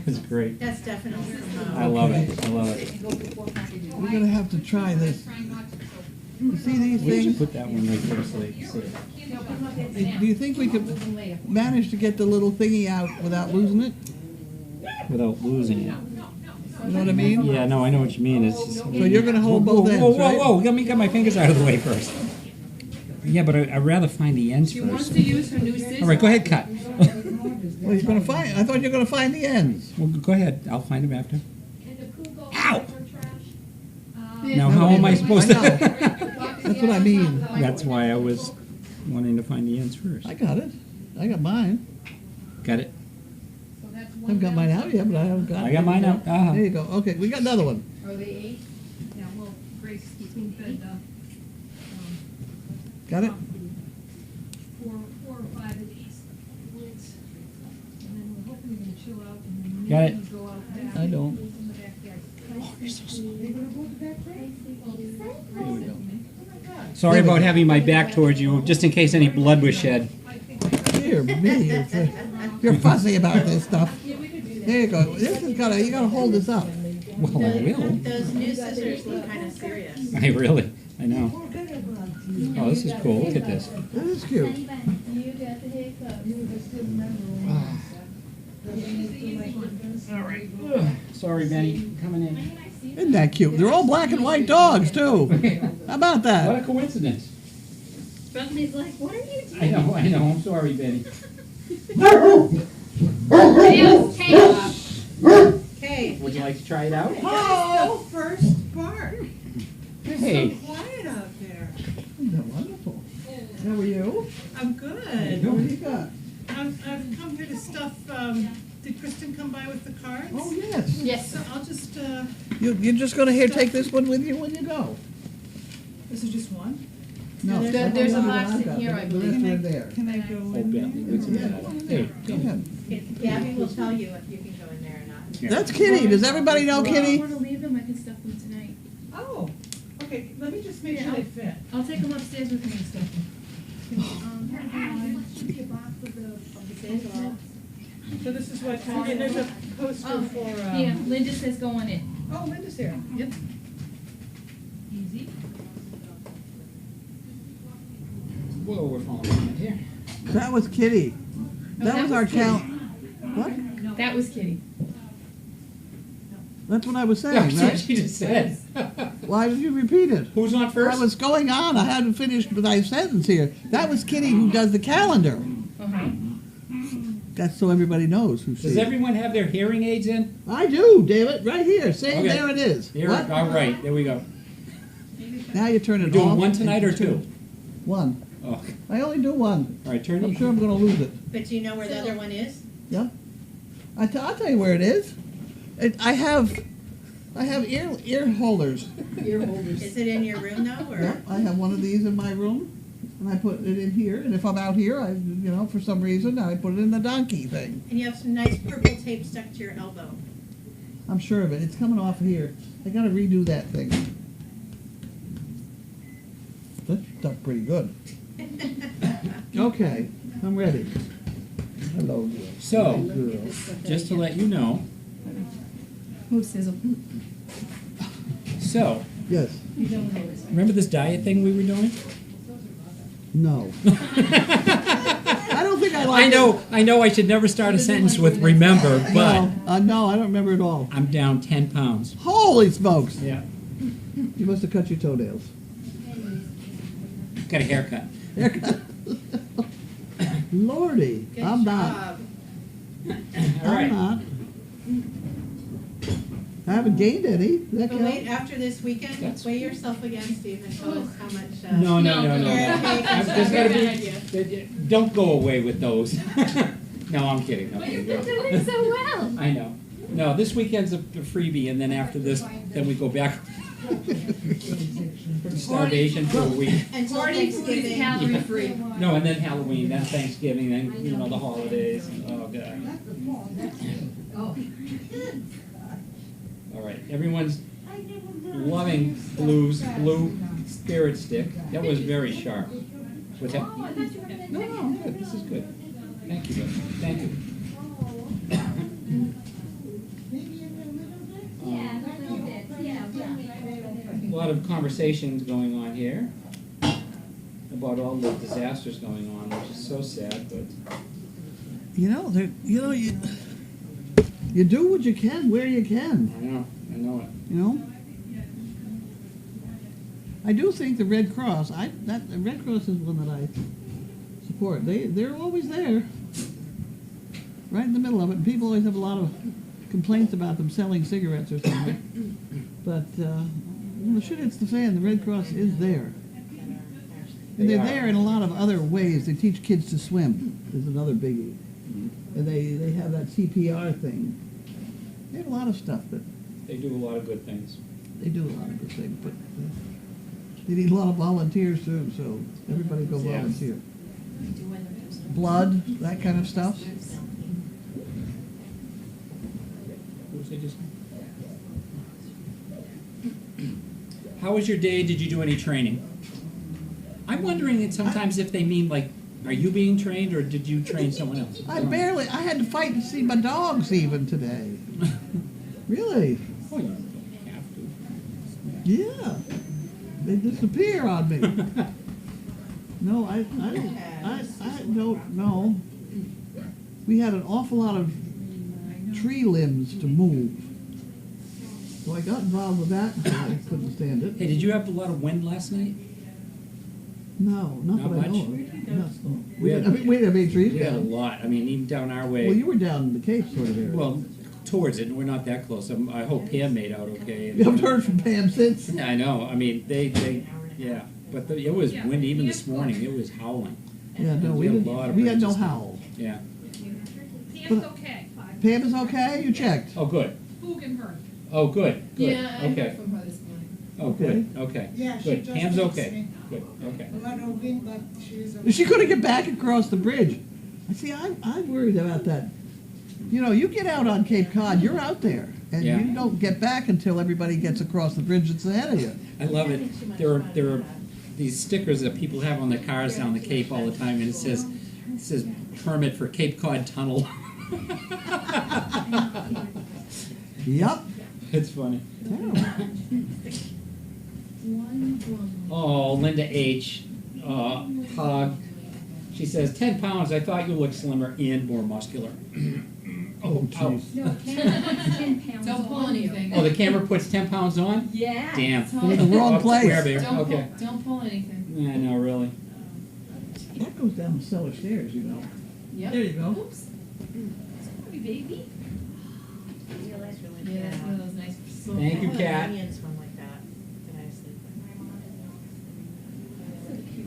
It's great. That's definitely from, I love it. I love it. We're gonna have to try this. You see these We should things? put that one right there so they can see it. Do you think we could manage to get the little thingy out without losing it? Without losing it. You know what I mean? Yeah, no, I know what you mean. It's just, So you're gonna hold both ends, Whoa, whoa, right? whoa! Let me get my fingers out of the way first. Yeah, but I'd rather find the ends She wants first. to use her new scissors. All right, go ahead, cut. Well, you're gonna find. I thought you were gonna find the ends. Well, go ahead. I'll find them after. Ow! There's Now, no how am I way. supposed I know. to? That's what I mean. That's why I was wanting to find the ends first. I got it. I got mine. Got it. I haven't got mine out yet, but I haven't got it. I got mine out. Uh-huh. There you go. Okay, we got another one. Are they 8? Yeah, well, Grace keeps me fed, Got it? 4 or 5 of these. And then we're hoping we're gonna chill out and then Got it. maybe go out back. I don't. In the backyard. Oh, you're so smart. They gonna go to the backyard? There we go. Sorry about having my back towards you, just in case any blood was shed. Here, me. You're fussy about this stuff. There you go. This has gotta. You gotta hold this up. Well, I will. those new scissors look kind of serious. I really. I know. Oh, this is cool. Look at this. This is cute. All right. Sorry, Benny. Coming in. Isn't that cute? They're all black and white dogs too. How about What that? a coincidence. Bethany's like, what are you doing? I know. I'm sorry, Benny. Okay. Would you like to try it out? Oh, first part. Hey. Quiet out there. Isn't that wonderful? How are you? I'm good. What do you got? I've come here to stuff, did Kristen come by with the cards? Oh yes. Yes. So I'll just, You're just gonna here take this one with you when you go. this is just one? No, There's a that's box what in I've here, got. I The rest believe. are there. Can I go Oh, in? Bentley. What's the matter? Hey. Go ahead. Gabby will tell you if you can go in there or not. Here. That's Kitty. Does everybody know Kitty? to leave them, I can stuff them tonight. Oh, okay, let me just make sure they fit. I'll take them upstairs with me and stuff them. So this is what, and there's a poster for, Yeah, Linda says go on in. oh, Linda's here. Yep. Easy. Whoa, we're falling behind here. That was Kitty. That that was was our Kitty. count. What? That was Kitty. That's what I was That's saying, what right? she just said. Why did you repeat it? Who's on first? I was going on. I hadn't finished my sentence here. That was Kitty who does the calendar. Uh-huh. That's so everybody knows who she Does is. everyone have their hearing aids in? I do, David. Right here. See, Okay. there it is. Here, What? all right, there we go. Now you turn You're it doing off. one tonight or two? One. Oh, I only do one. all right, turn I'm it. sure I'm going to lose it. But do you know where the other one is? Yep. I'll tell you where it is. I have ear holders. Is it in your room though, or? Yep, I have one of these in my room, and I put it in here. And if I'm out here, for some reason, I put it in the donkey thing. And you have some nice purple tape stuck to your elbow. I'm sure of it. It's coming off of here. I got to redo that thing. That stuck pretty good. Okay, I'm ready. Hello, girl. So, Good girl. just to let you know, Move sizzle. so, Yes. remember this diet thing we were doing? No. I don't think I like I know I should never start a sentence with remember, but No, I don't remember at all. I'm down 10 pounds. Holy smokes! Yeah. You must have cut your toenails. Got a haircut. Lordy, Good I'm not. job. All right. I'm not. I haven't gained any. Does that But count? wait, after this weekend, That's- weigh yourself again, Steve, and tell us how much. No. Yeah, There's gotta be, don't go away with those. No, I'm kidding. But you've been doing so well. I know. No, this weekend's a freebie, and then after this, then we go back starvation for a week. Until Party food is Thanksgiving. calorie free. No, and then Halloween, then Thanksgiving, then, the holidays, and, oh, God. All right, everyone's loving blue spirit stick. That was very sharp. What's that? No, good, this is good. Thank you, Bill. Thank you. A lot of conversations going on here about all the disasters going on, which is so sad, but You do what you can where you can. I know it. You know. I do think the Red Cross. The Red Cross is one that I support. They're always there, right in the middle of it. And people always have a lot of complaints about them selling cigarettes or something. But when the shit hits the fan, the Red Cross is there. And they're there in a lot of other ways. They teach kids to swim. Is another biggie. And they have that CPR thing. They have a lot of stuff that They do a lot of good things. they do a lot of good things, but they need a lot of volunteers too. So everybody go Yeah. volunteer. Blood, that kind of stuff. What was I just? How was your day? Did you do any training? I'm wondering sometimes if they mean like, are you being trained or did you train someone else? I had to fight to see my dogs even today. Really? Oh, you don't have to. Yeah. They disappear on me. No, I don't know. We had an awful lot of tree limbs to move. So I got involved with that until I couldn't stand it. Hey, did you have a lot of wind last night? No, not Not that I know much? of. No. We We had- didn't have any trees We had a down. lot. I mean, even down our way. Well, you were down in the Cape sort of area. Well, towards it, and we're not that close. I hope Pam made out okay. You haven't heard from Pam since? Yeah, I know. I mean, yeah. But it was windy even this morning. It was howling. Yeah, no, we had a didn't. lot of We had no branches. howl. Yeah. Pam's okay. Pam is okay? You checked? Oh, good. Who can hurt? Oh, good. Good. Yeah, I Okay. heard from her this morning. Oh, good. Okay. Yeah, she Good. just Pam's texted okay. me. Good. Okay. A lot of wind, but she's okay. She couldn't get back across the bridge. I see. I'm worried about that. You know, you get out on Cape Cod, you're out there, and Yeah. you don't get back until everybody gets across the bridge that's ahead of you. I love it. There are these stickers that people have on their cars down the Cape all the time, and it says permit for Cape Cod Tunnel. Yep. It's funny. Terrible. Oh, Linda H. Hog. She says, 10 pounds. I thought you looked slimmer and more muscular. Oh, jeez. No, Pam puts 10 pounds Don't pull on you. anything. Oh, the camera puts 10 pounds on? Yeah. Damn. It's In the wrong Oh, place. square bear. Don't Okay. don't pull anything. Yeah, no, really. That goes down the cellar stairs, you know. Yep. There you go. Oops. Sorry, baby. Yeah, that's really Yeah, that's one good. of those nice. Thank you, I want Kat. an onions one like that. That I sleep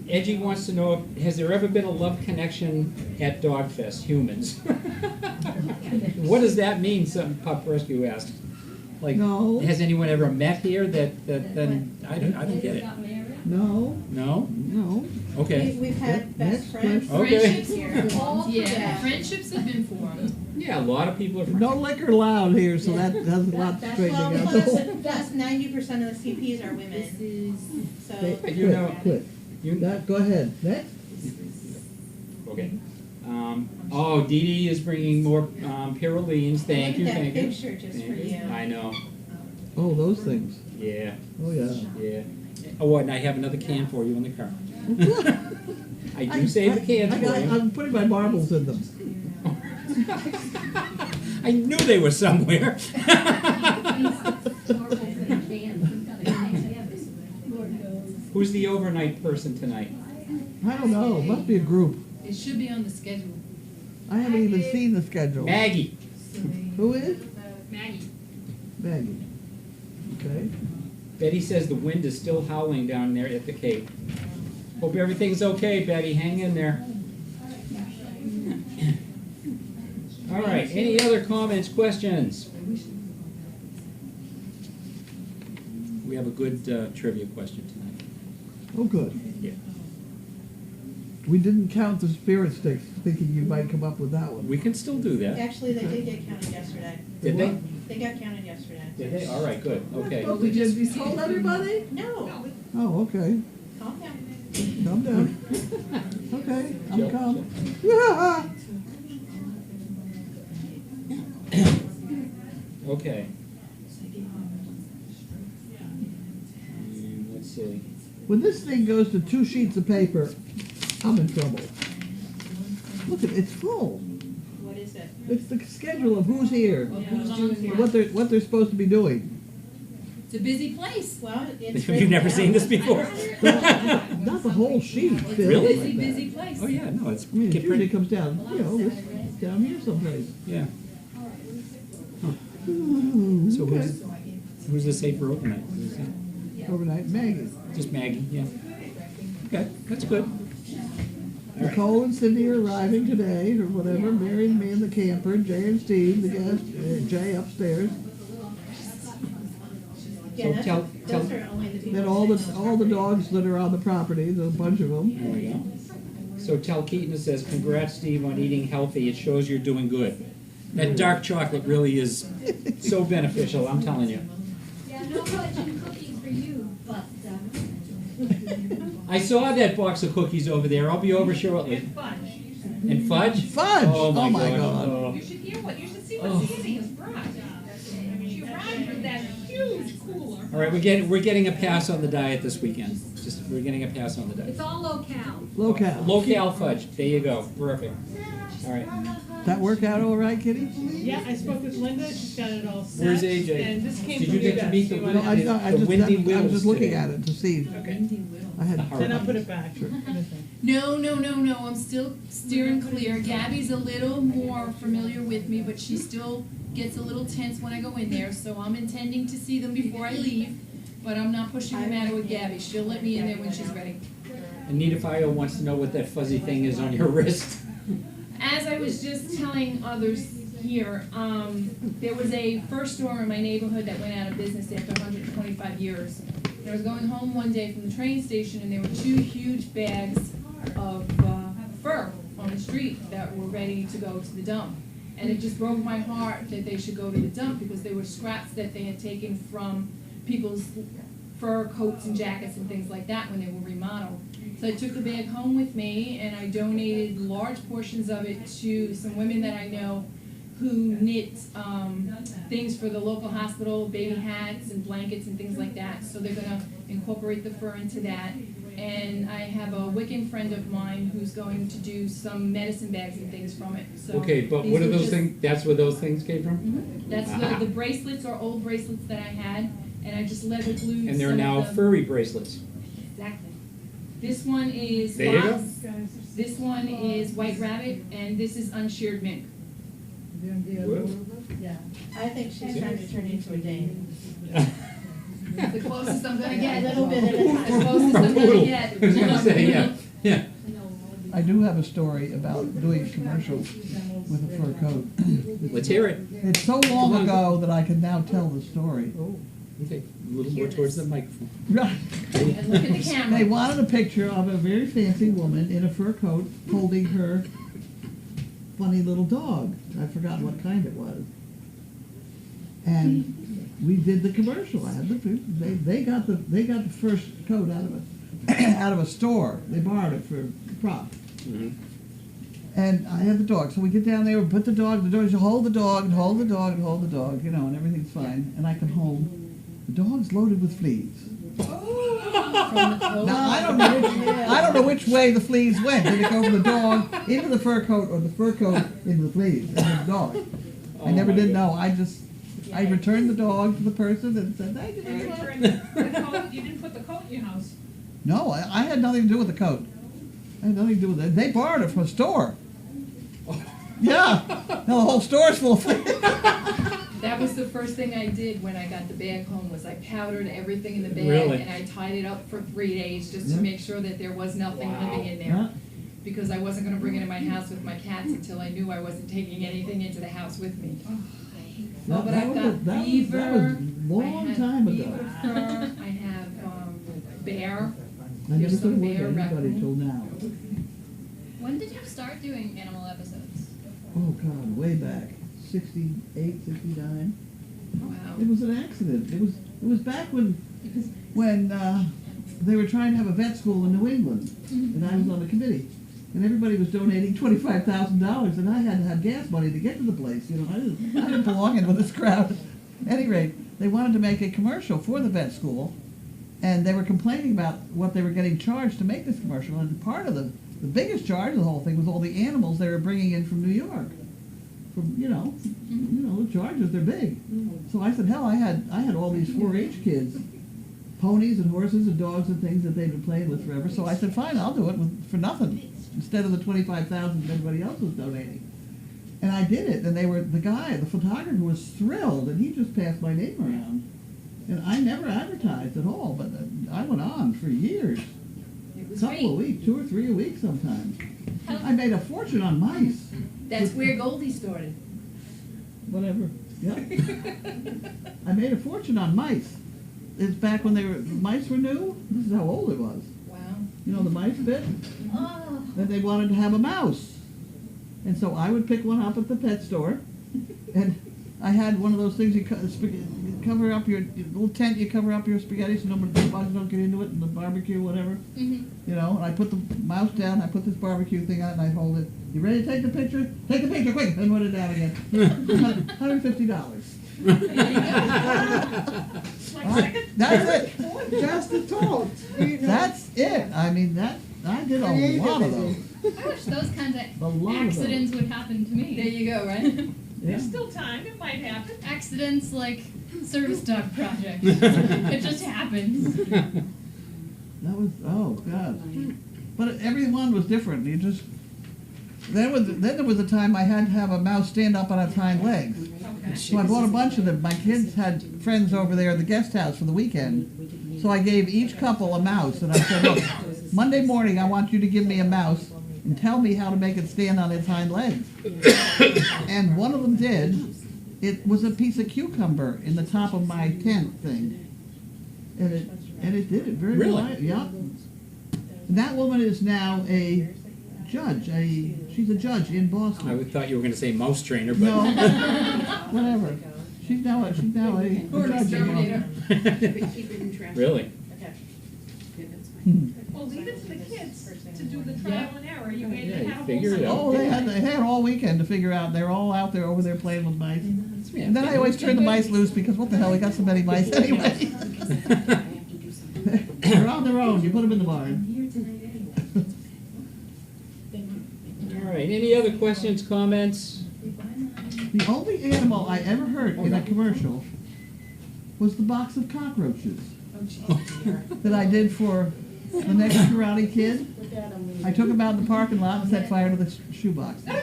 with. Edgy wants to know, has there ever been a love connection at Dogfest, humans? What does that mean, some Pup Rescue asked? Like, No. has anyone ever met here that then, I don't get it. No, No? no. Okay. We've had best Next friends. Okay. Friendships Here. Yeah, friendships have been formed. Yeah, a lot of people are friends. No liquor allowed here, so that has a lot to straighten Well, out. plus 90% of the CPs are women, so. Hey, You know- quit. You, Go ahead. Next. okay. Oh, Dee Dee is bringing more Pyrrolines. Thank you, Look at thank that you. picture just for Thank you. I know. Oh, those things. Yeah, Oh, yeah. yeah. Oh, and I have another can for you in the car. I do save the cans for you. I'm putting my marbles in them. I knew they were somewhere. Who's the overnight person tonight? I don't know. Must be a group. It should be on the schedule. I haven't even seen the schedule. Maggie. Who is? Maggie. Maggie. Okay. Betty says the wind is still howling down there at the Cape. Hope everything's okay, Betty. Hang in there. All right. Any other comments, questions? We have a good trivia question tonight. Oh, good. Yeah. We didn't count the spirit sticks, thinking you might come up with that one. We can still do that. Actually, they did get counted yesterday. Did they? They got counted yesterday. Did they? All right, good. Okay. Oh, did you told everybody? No, Oh, okay. calm down. Calm down. Okay, I'm Joe, calm. Okay. Let's see. When this thing goes to 2 sheets of paper, I'm in trouble. Look at it's full. What is it? It's the schedule of who's here, Who's doing what they're supposed to be doing. It's a busy place. Well, it's. Have you never seen this before? Not the whole sheet. It's a filled busy, like that. busy place. Oh yeah, no, it's I mean, it get usually pretty. comes down, down here someplace. Yeah. Mm, So okay. who's the safer overnight? Overnight, Maggie. Just Maggie, yeah. Okay, that's good. All right. Nicole and Cindy are arriving today, or whatever. Mary and me in the camper, Jay and Steve, the guest, Jay upstairs. Yeah, So that's, tell- those are only the people. Then all the dogs that are on the property, there's a bunch of them. There we go. So tell Keaton, it says, congrats, Steve, on eating healthy. It shows you're doing good. That dark chocolate really is so beneficial, I'm telling you. Yeah, no fudge and cookies for you, but, I saw that box of cookies over there. I'll be over shortly. fudge. And fudge? Fudge! Oh my God. God. You should hear what, you should see Oh. what Sandy has brought. She arrived with that huge cooler. All right, we're getting a pass on the diet this weekend. We're getting a pass on the diet. It's all locale. Locale. Locale fudge. There you go. Perfect. All right. That work out all right, Kitty? Yeah, I spoke with Linda, she's got it all set. Where's AJ? And this came Did from you get to guys. meet the You Windy- want- No, The Windy I'm Wills just looking today. at it to see. Okay, I had. then I'll put it back. No, I'm still steering clear. Gabby's a little more familiar with me, but she still gets a little tense when I go in there, so I'm intending to see them before I leave, but I'm not pushing the matter with Gabby. She'll let me in there when she's ready. Anita Fio wants to know what that fuzzy thing is on your wrist. As I was just telling others here, there was a first store in my neighborhood that went out of business after 125 years. And I was going home one day from the train station, and there were 2 huge bags of fur on the street that were ready to go to the dump. And it just broke my heart that they should go to the dump, because they were scraps that they had taken from people's fur coats and jackets and things like that when they were remodeled. So I took the bag home with me, and I donated large portions of it to some women that I know who knit things for the local hospital, baby hats and blankets and things like that. So they're gonna incorporate the fur into that. And I have a Wiccan friend of mine who's going to do some medicine bags and things from it. So Okay, but these what are were those just- things? That's where those things came from? That's Aha. the bracelets are old bracelets that I had, and I just leather glued And they're some now of them. furry bracelets. Exactly. This one is There you go. fox, this one is white rabbit, and this is unsheared mink. Whoa. Yeah, I think she's trying to turn into a Dane. The closest I'm gonna Yeah, a get. little bit at a The time. closest I'm gonna Poodle. get. I was gonna say, yeah. Yeah. I do have a story about doing a commercial with a fur coat. Let's hear it. It's so long ago that I can now tell the story. Oh, okay, a little more towards the microphone. Right. And look at the camera. They wanted a picture of a very fancy woman in a fur coat holding her funny little dog. I forgot what kind it was. And we did the commercial. I had they got the first coat out of a store. They borrowed it for prop. Mhm. And I had the dog. So we get down there, we put the dog said, hold the dog and hold the dog and hold the dog, you know, and everything's fine. And I come home. The dog's loaded with fleas. Now I don't know which way the fleas went. Did it go from the dog into the fur coat or the fur coat into the fleas into the dog? I never did know. I returned the dog to the person and said, thank you very much. You didn't put the coat in your house. No, I had nothing to do with the coat. I had nothing to do with it. They borrowed it from a store. Yeah. Now the whole store's full of fleas. That was the first thing I did when I got the bag home, was I powdered everything in the bag Really? and I tied it up for 3 days just Yeah. to make sure that there was nothing living in there. Yeah. Because I wasn't gonna bring it in my house with my cats until I knew I wasn't taking anything into the house with me. Oh, but I've got beaver. That was a long I have time ago. beaver fur, I have bear. I never There's some could work bear anybody raccoon. till now. When did you start doing animal episodes? Oh God, way back, 68, 69. Wow. It was an accident. It was back when they were trying to have a vet school in New England, and I was on the committee, and everybody was donating $25,000, and I had to have gas money to get to the place. You know, I didn't belong in with this crowd. At any rate, they wanted to make a commercial for the vet school, and they were complaining about what they were getting charged to make this commercial. And part of the biggest charge of the whole thing was all the animals they were bringing in from New York. From the charges, they're big. So I said, hell, I had all these 4-H kids, ponies and horses and dogs and things that they'd been playing with forever. So I said, fine, I'll do it for nothing instead of the $25,000 everybody else was donating. And I did it, and the photographer was thrilled, and he just passed my name around. And I never advertised at all, but I went on for years. It was A couple of great. weeks, 2 or 3 a week sometimes. I made a fortune on mice. That's where Goldie started. Whatever. Yeah. I made a fortune on mice. It's back when mice were new. This is how old it was. Wow. You know the mice bit? Oh. Then they wanted to have a mouse. And so I would pick one up at the pet store. And I had one of those things you cover up your little tent, you cover up your spaghetti so the bugs don't get into it, and the barbecue, whatever. Mm-hmm. You know, and I put the mouse down, I put this barbecue thing on, and I hold it. You ready to take the picture? Take the picture, quick! Then put it down again. $150. That's it. Just a total. That's it. I mean, I did a lot of those. I wish those kinds A of lot of accidents would happen to me. There you go, right? Yeah. There's still time, it might happen. Accidents like service dog project. It just happens. That was, oh God. But everyone was different. Then there was a time I had to have a mouse stand up on its hind legs. So I bought a bunch of them. My kids had friends over there at the guest house for the weekend. So I gave each couple a mouse, and I said, look, Monday morning I want you to give me a mouse and tell me how to make it stand on its hind legs. And one of them did. It was a piece of cucumber in the top of my tent thing. And it did it very Really? well. Yeah. And that woman is now a judge. She's a judge in Boston. I thought you were going to say mouse trainer, but No, whatever. She's now a judge in exterminator. Boston. really. Well, leave it to the kids to do the trial and error. You made Yeah, it you have a figure it whole out. Oh, they had all weekend to figure out. They're all out there over there playing with mice. Yeah. And then I always turn the mice loose because what the hell, we got so many mice anyway. They're on their own. You put them in the barn. All right, any other questions, comments? The only animal I ever heard in a commercial was the box of cockroaches that I did for the next Karate Kid. I took him out in the parking lot and set fire to the shoebox. I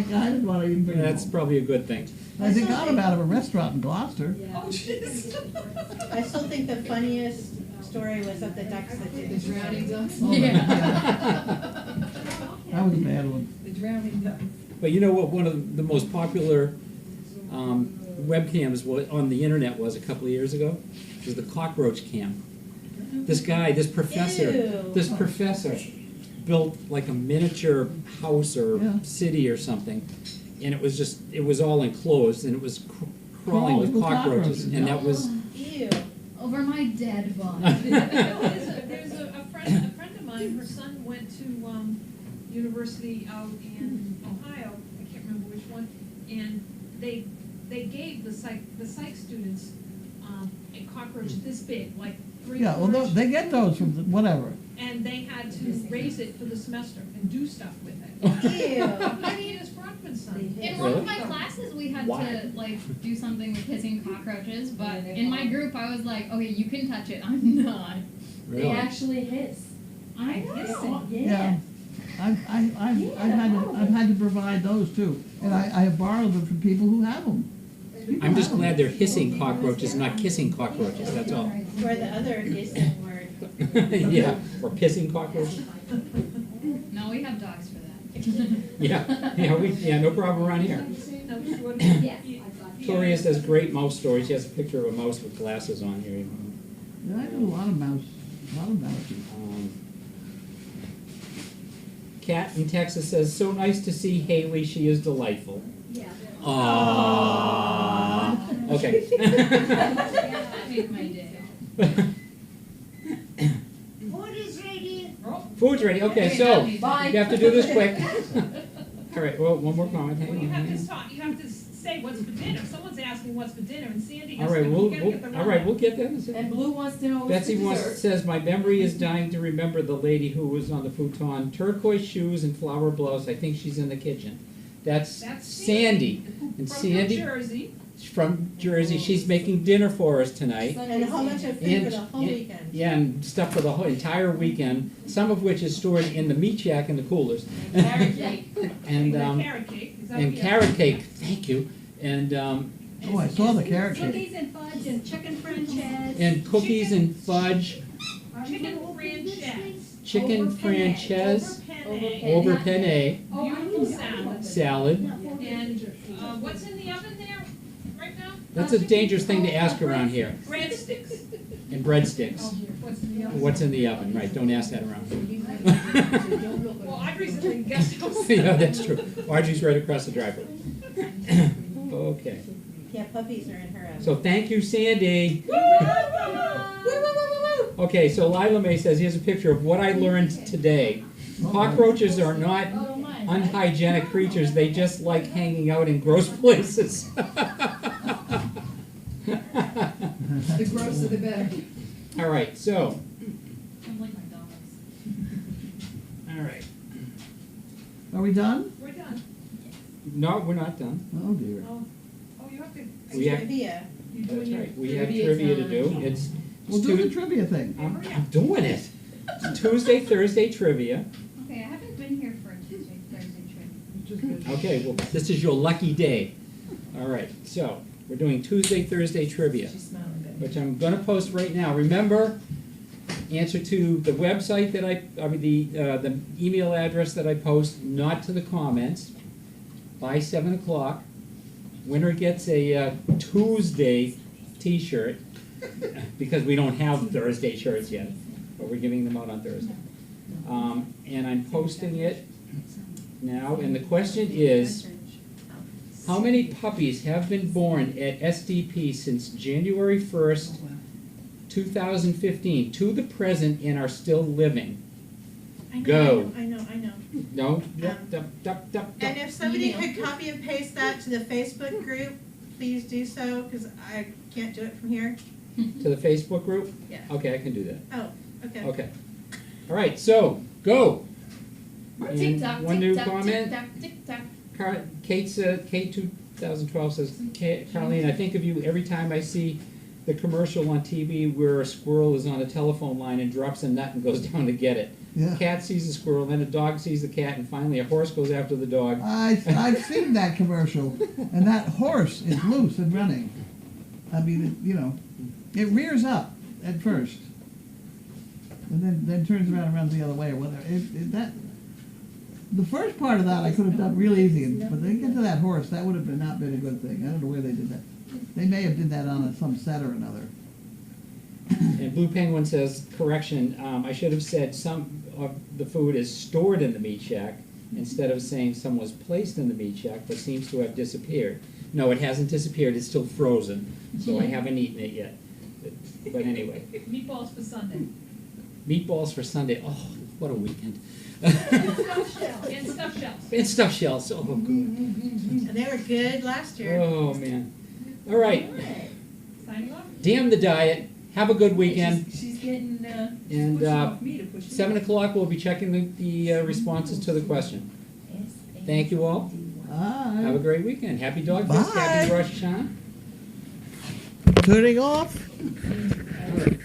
didn't want to even bring it That's home. probably a good thing. I got him out of a restaurant in Gloucester. I still think the funniest story was of the ducks that didn't The drowning ducks. Oh, Yeah. That was a bad one. The drowning ducks. But you know what, one of the most popular webcams on the internet was a couple of years ago? It was the cockroach cam. This guy, this professor built like a miniature house or Yeah. city or something, and it was all enclosed, and it was crawling with cockroaches, and that was... Ew. Over my dead body. There's a friend of mine, her son went to university out in Ohio, I can't remember which one, and they gave the psych students a cockroach this big, like 3 Yeah, well, quarters. they get those from whatever. And they had to raise it for the semester and do stuff with it. Ew. I mean, it's Brockman's son. In one of my classes, we had to like do something with hissing cockroaches, but in my group, I was like, okay, you can touch it. I'm not. Really? They actually hiss. I know. Yeah. I've had to provide those too, and I have borrowed them from people who have them. I'm just glad they're hissing cockroaches, not kissing cockroaches, that's all. Or the other hissing word. Yeah, or pissing cockroaches. No, we have dogs for that. Yeah, no problem around here. Yes. Toria says great mouse stories. She has a picture of a mouse with glasses on here. Yeah, I do a lot of mouses. Kat in Texas says, so nice to see Haley. She is delightful. Yeah. Aww. Okay. That made my day. Food is ready. Food's ready. Okay, so Bye. you have to do this quick. All right. Well, one more comment. Hang Well, you on, have hang on. to talk, you have to say what's for dinner. Someone's asking what's for dinner, and Sandy All is right, like, we'll you gotta get the all right, we'll get that in a And second. Blue wants to know what's Betsy for wants, dessert. says, my memory is dying to remember the lady who was on the futon, turquoise shoes and flower blouse. I think she's in the kitchen. That's Sandy. And From Sandy, New Jersey. from Jersey, she's making dinner for us tonight. And a whole bunch of food for the whole weekend. Yeah, and stuff for the whole entire weekend, some of which is stored in the meat shack in the coolers. Carrot cake. And, Carrot cake. Is that and what carrot cake, thank you. And, Oh, I saw the carrot cake. Cookies and fudge and chicken franchise. and cookies and fudge, Chicken franchise. chicken franchise, Over penne. over penne, Beautiful salad. salad. And what's in the oven there right now? That's a dangerous thing to ask around here. Breadsticks. And breadsticks. What's in the oven? What's in the oven, right, don't ask that around. Well, Audrey's in the guest house. Yeah, that's true. Audrey's right across the driveway. Okay, Yeah, puppies are in her oven. so thank you, Sandy. Okay, so Lila May says, here's a picture of what I learned today. Cockroaches are not unhygienic creatures, they just like hanging out in gross places. The grosser the better. All right, so, I'm like my dogs. all right. Are we done? We're done. No, we're not done. Oh dear. Oh, you have to. We have, Trivia. You that's doing your. right, we have trivia trivia to time. do. It's We'll do the trivia thing. I'm doing it. It's Tuesday, Thursday trivia. Okay, I haven't been here for a Tuesday, Thursday trip. Okay, well, this is your lucky day. All right, so we're doing Tuesday, Thursday trivia, She's smiling good. which I'm going to post right now. Remember, answer to the website that I mean the email address that I post, not to the comments. By 7 o'clock, winner gets a Tuesday T-shirt because we don't have Thursday shirts yet, but we're giving them out on Thursday. And I'm posting it now, and the question is, how many puppies have been born at SDP since January 1st, 2015 to the present and are still living? I know, Go. I know. No? And if somebody could copy and paste that to the Facebook group, please do so, because I can't do it from here. To the Facebook group? Yeah. Okay, I can do that. Oh, okay. Okay. All right, so, go. And Tick tock, one tick new tock, comment. tick tock, tick tock. Kate 2012 says, Carleen, I think of you every time I see the commercial on TV where a squirrel is on a telephone line and drops a nut and goes down to get it. Yeah. Cat sees the squirrel, then a dog sees the cat, and finally a horse goes after the dog. I've seen that commercial, and that horse is loose and running. I mean, you know, it rears up at first, and then turns around and runs the other way or whatever. The first part of that I could have done real easy, but then get to that horse, that would have not been a good thing. I don't know where they did that. They may have did that on some set or another. And Blue Penguin says, correction, I should have said some of the food is stored in the meat shack instead of saying some was placed in the meat shack but seems to have disappeared. No, it hasn't disappeared, it's still frozen, so I haven't eaten it yet. But anyway. Meatballs for Sunday. Meatballs for Sunday, oh, what a weekend. And stuffed shells. And stuffed shells, oh, good. And they were good last year. Oh, man. All right, Signing off. damn the diet, have a good weekend. She's getting, And pushing off me to push me. 7 o'clock, we'll be checking the responses to the question. Thank you all. Bye. Have a great weekend. Happy Dog Fest. Happy Bye. Rosh Hashanah. Turning off. All right.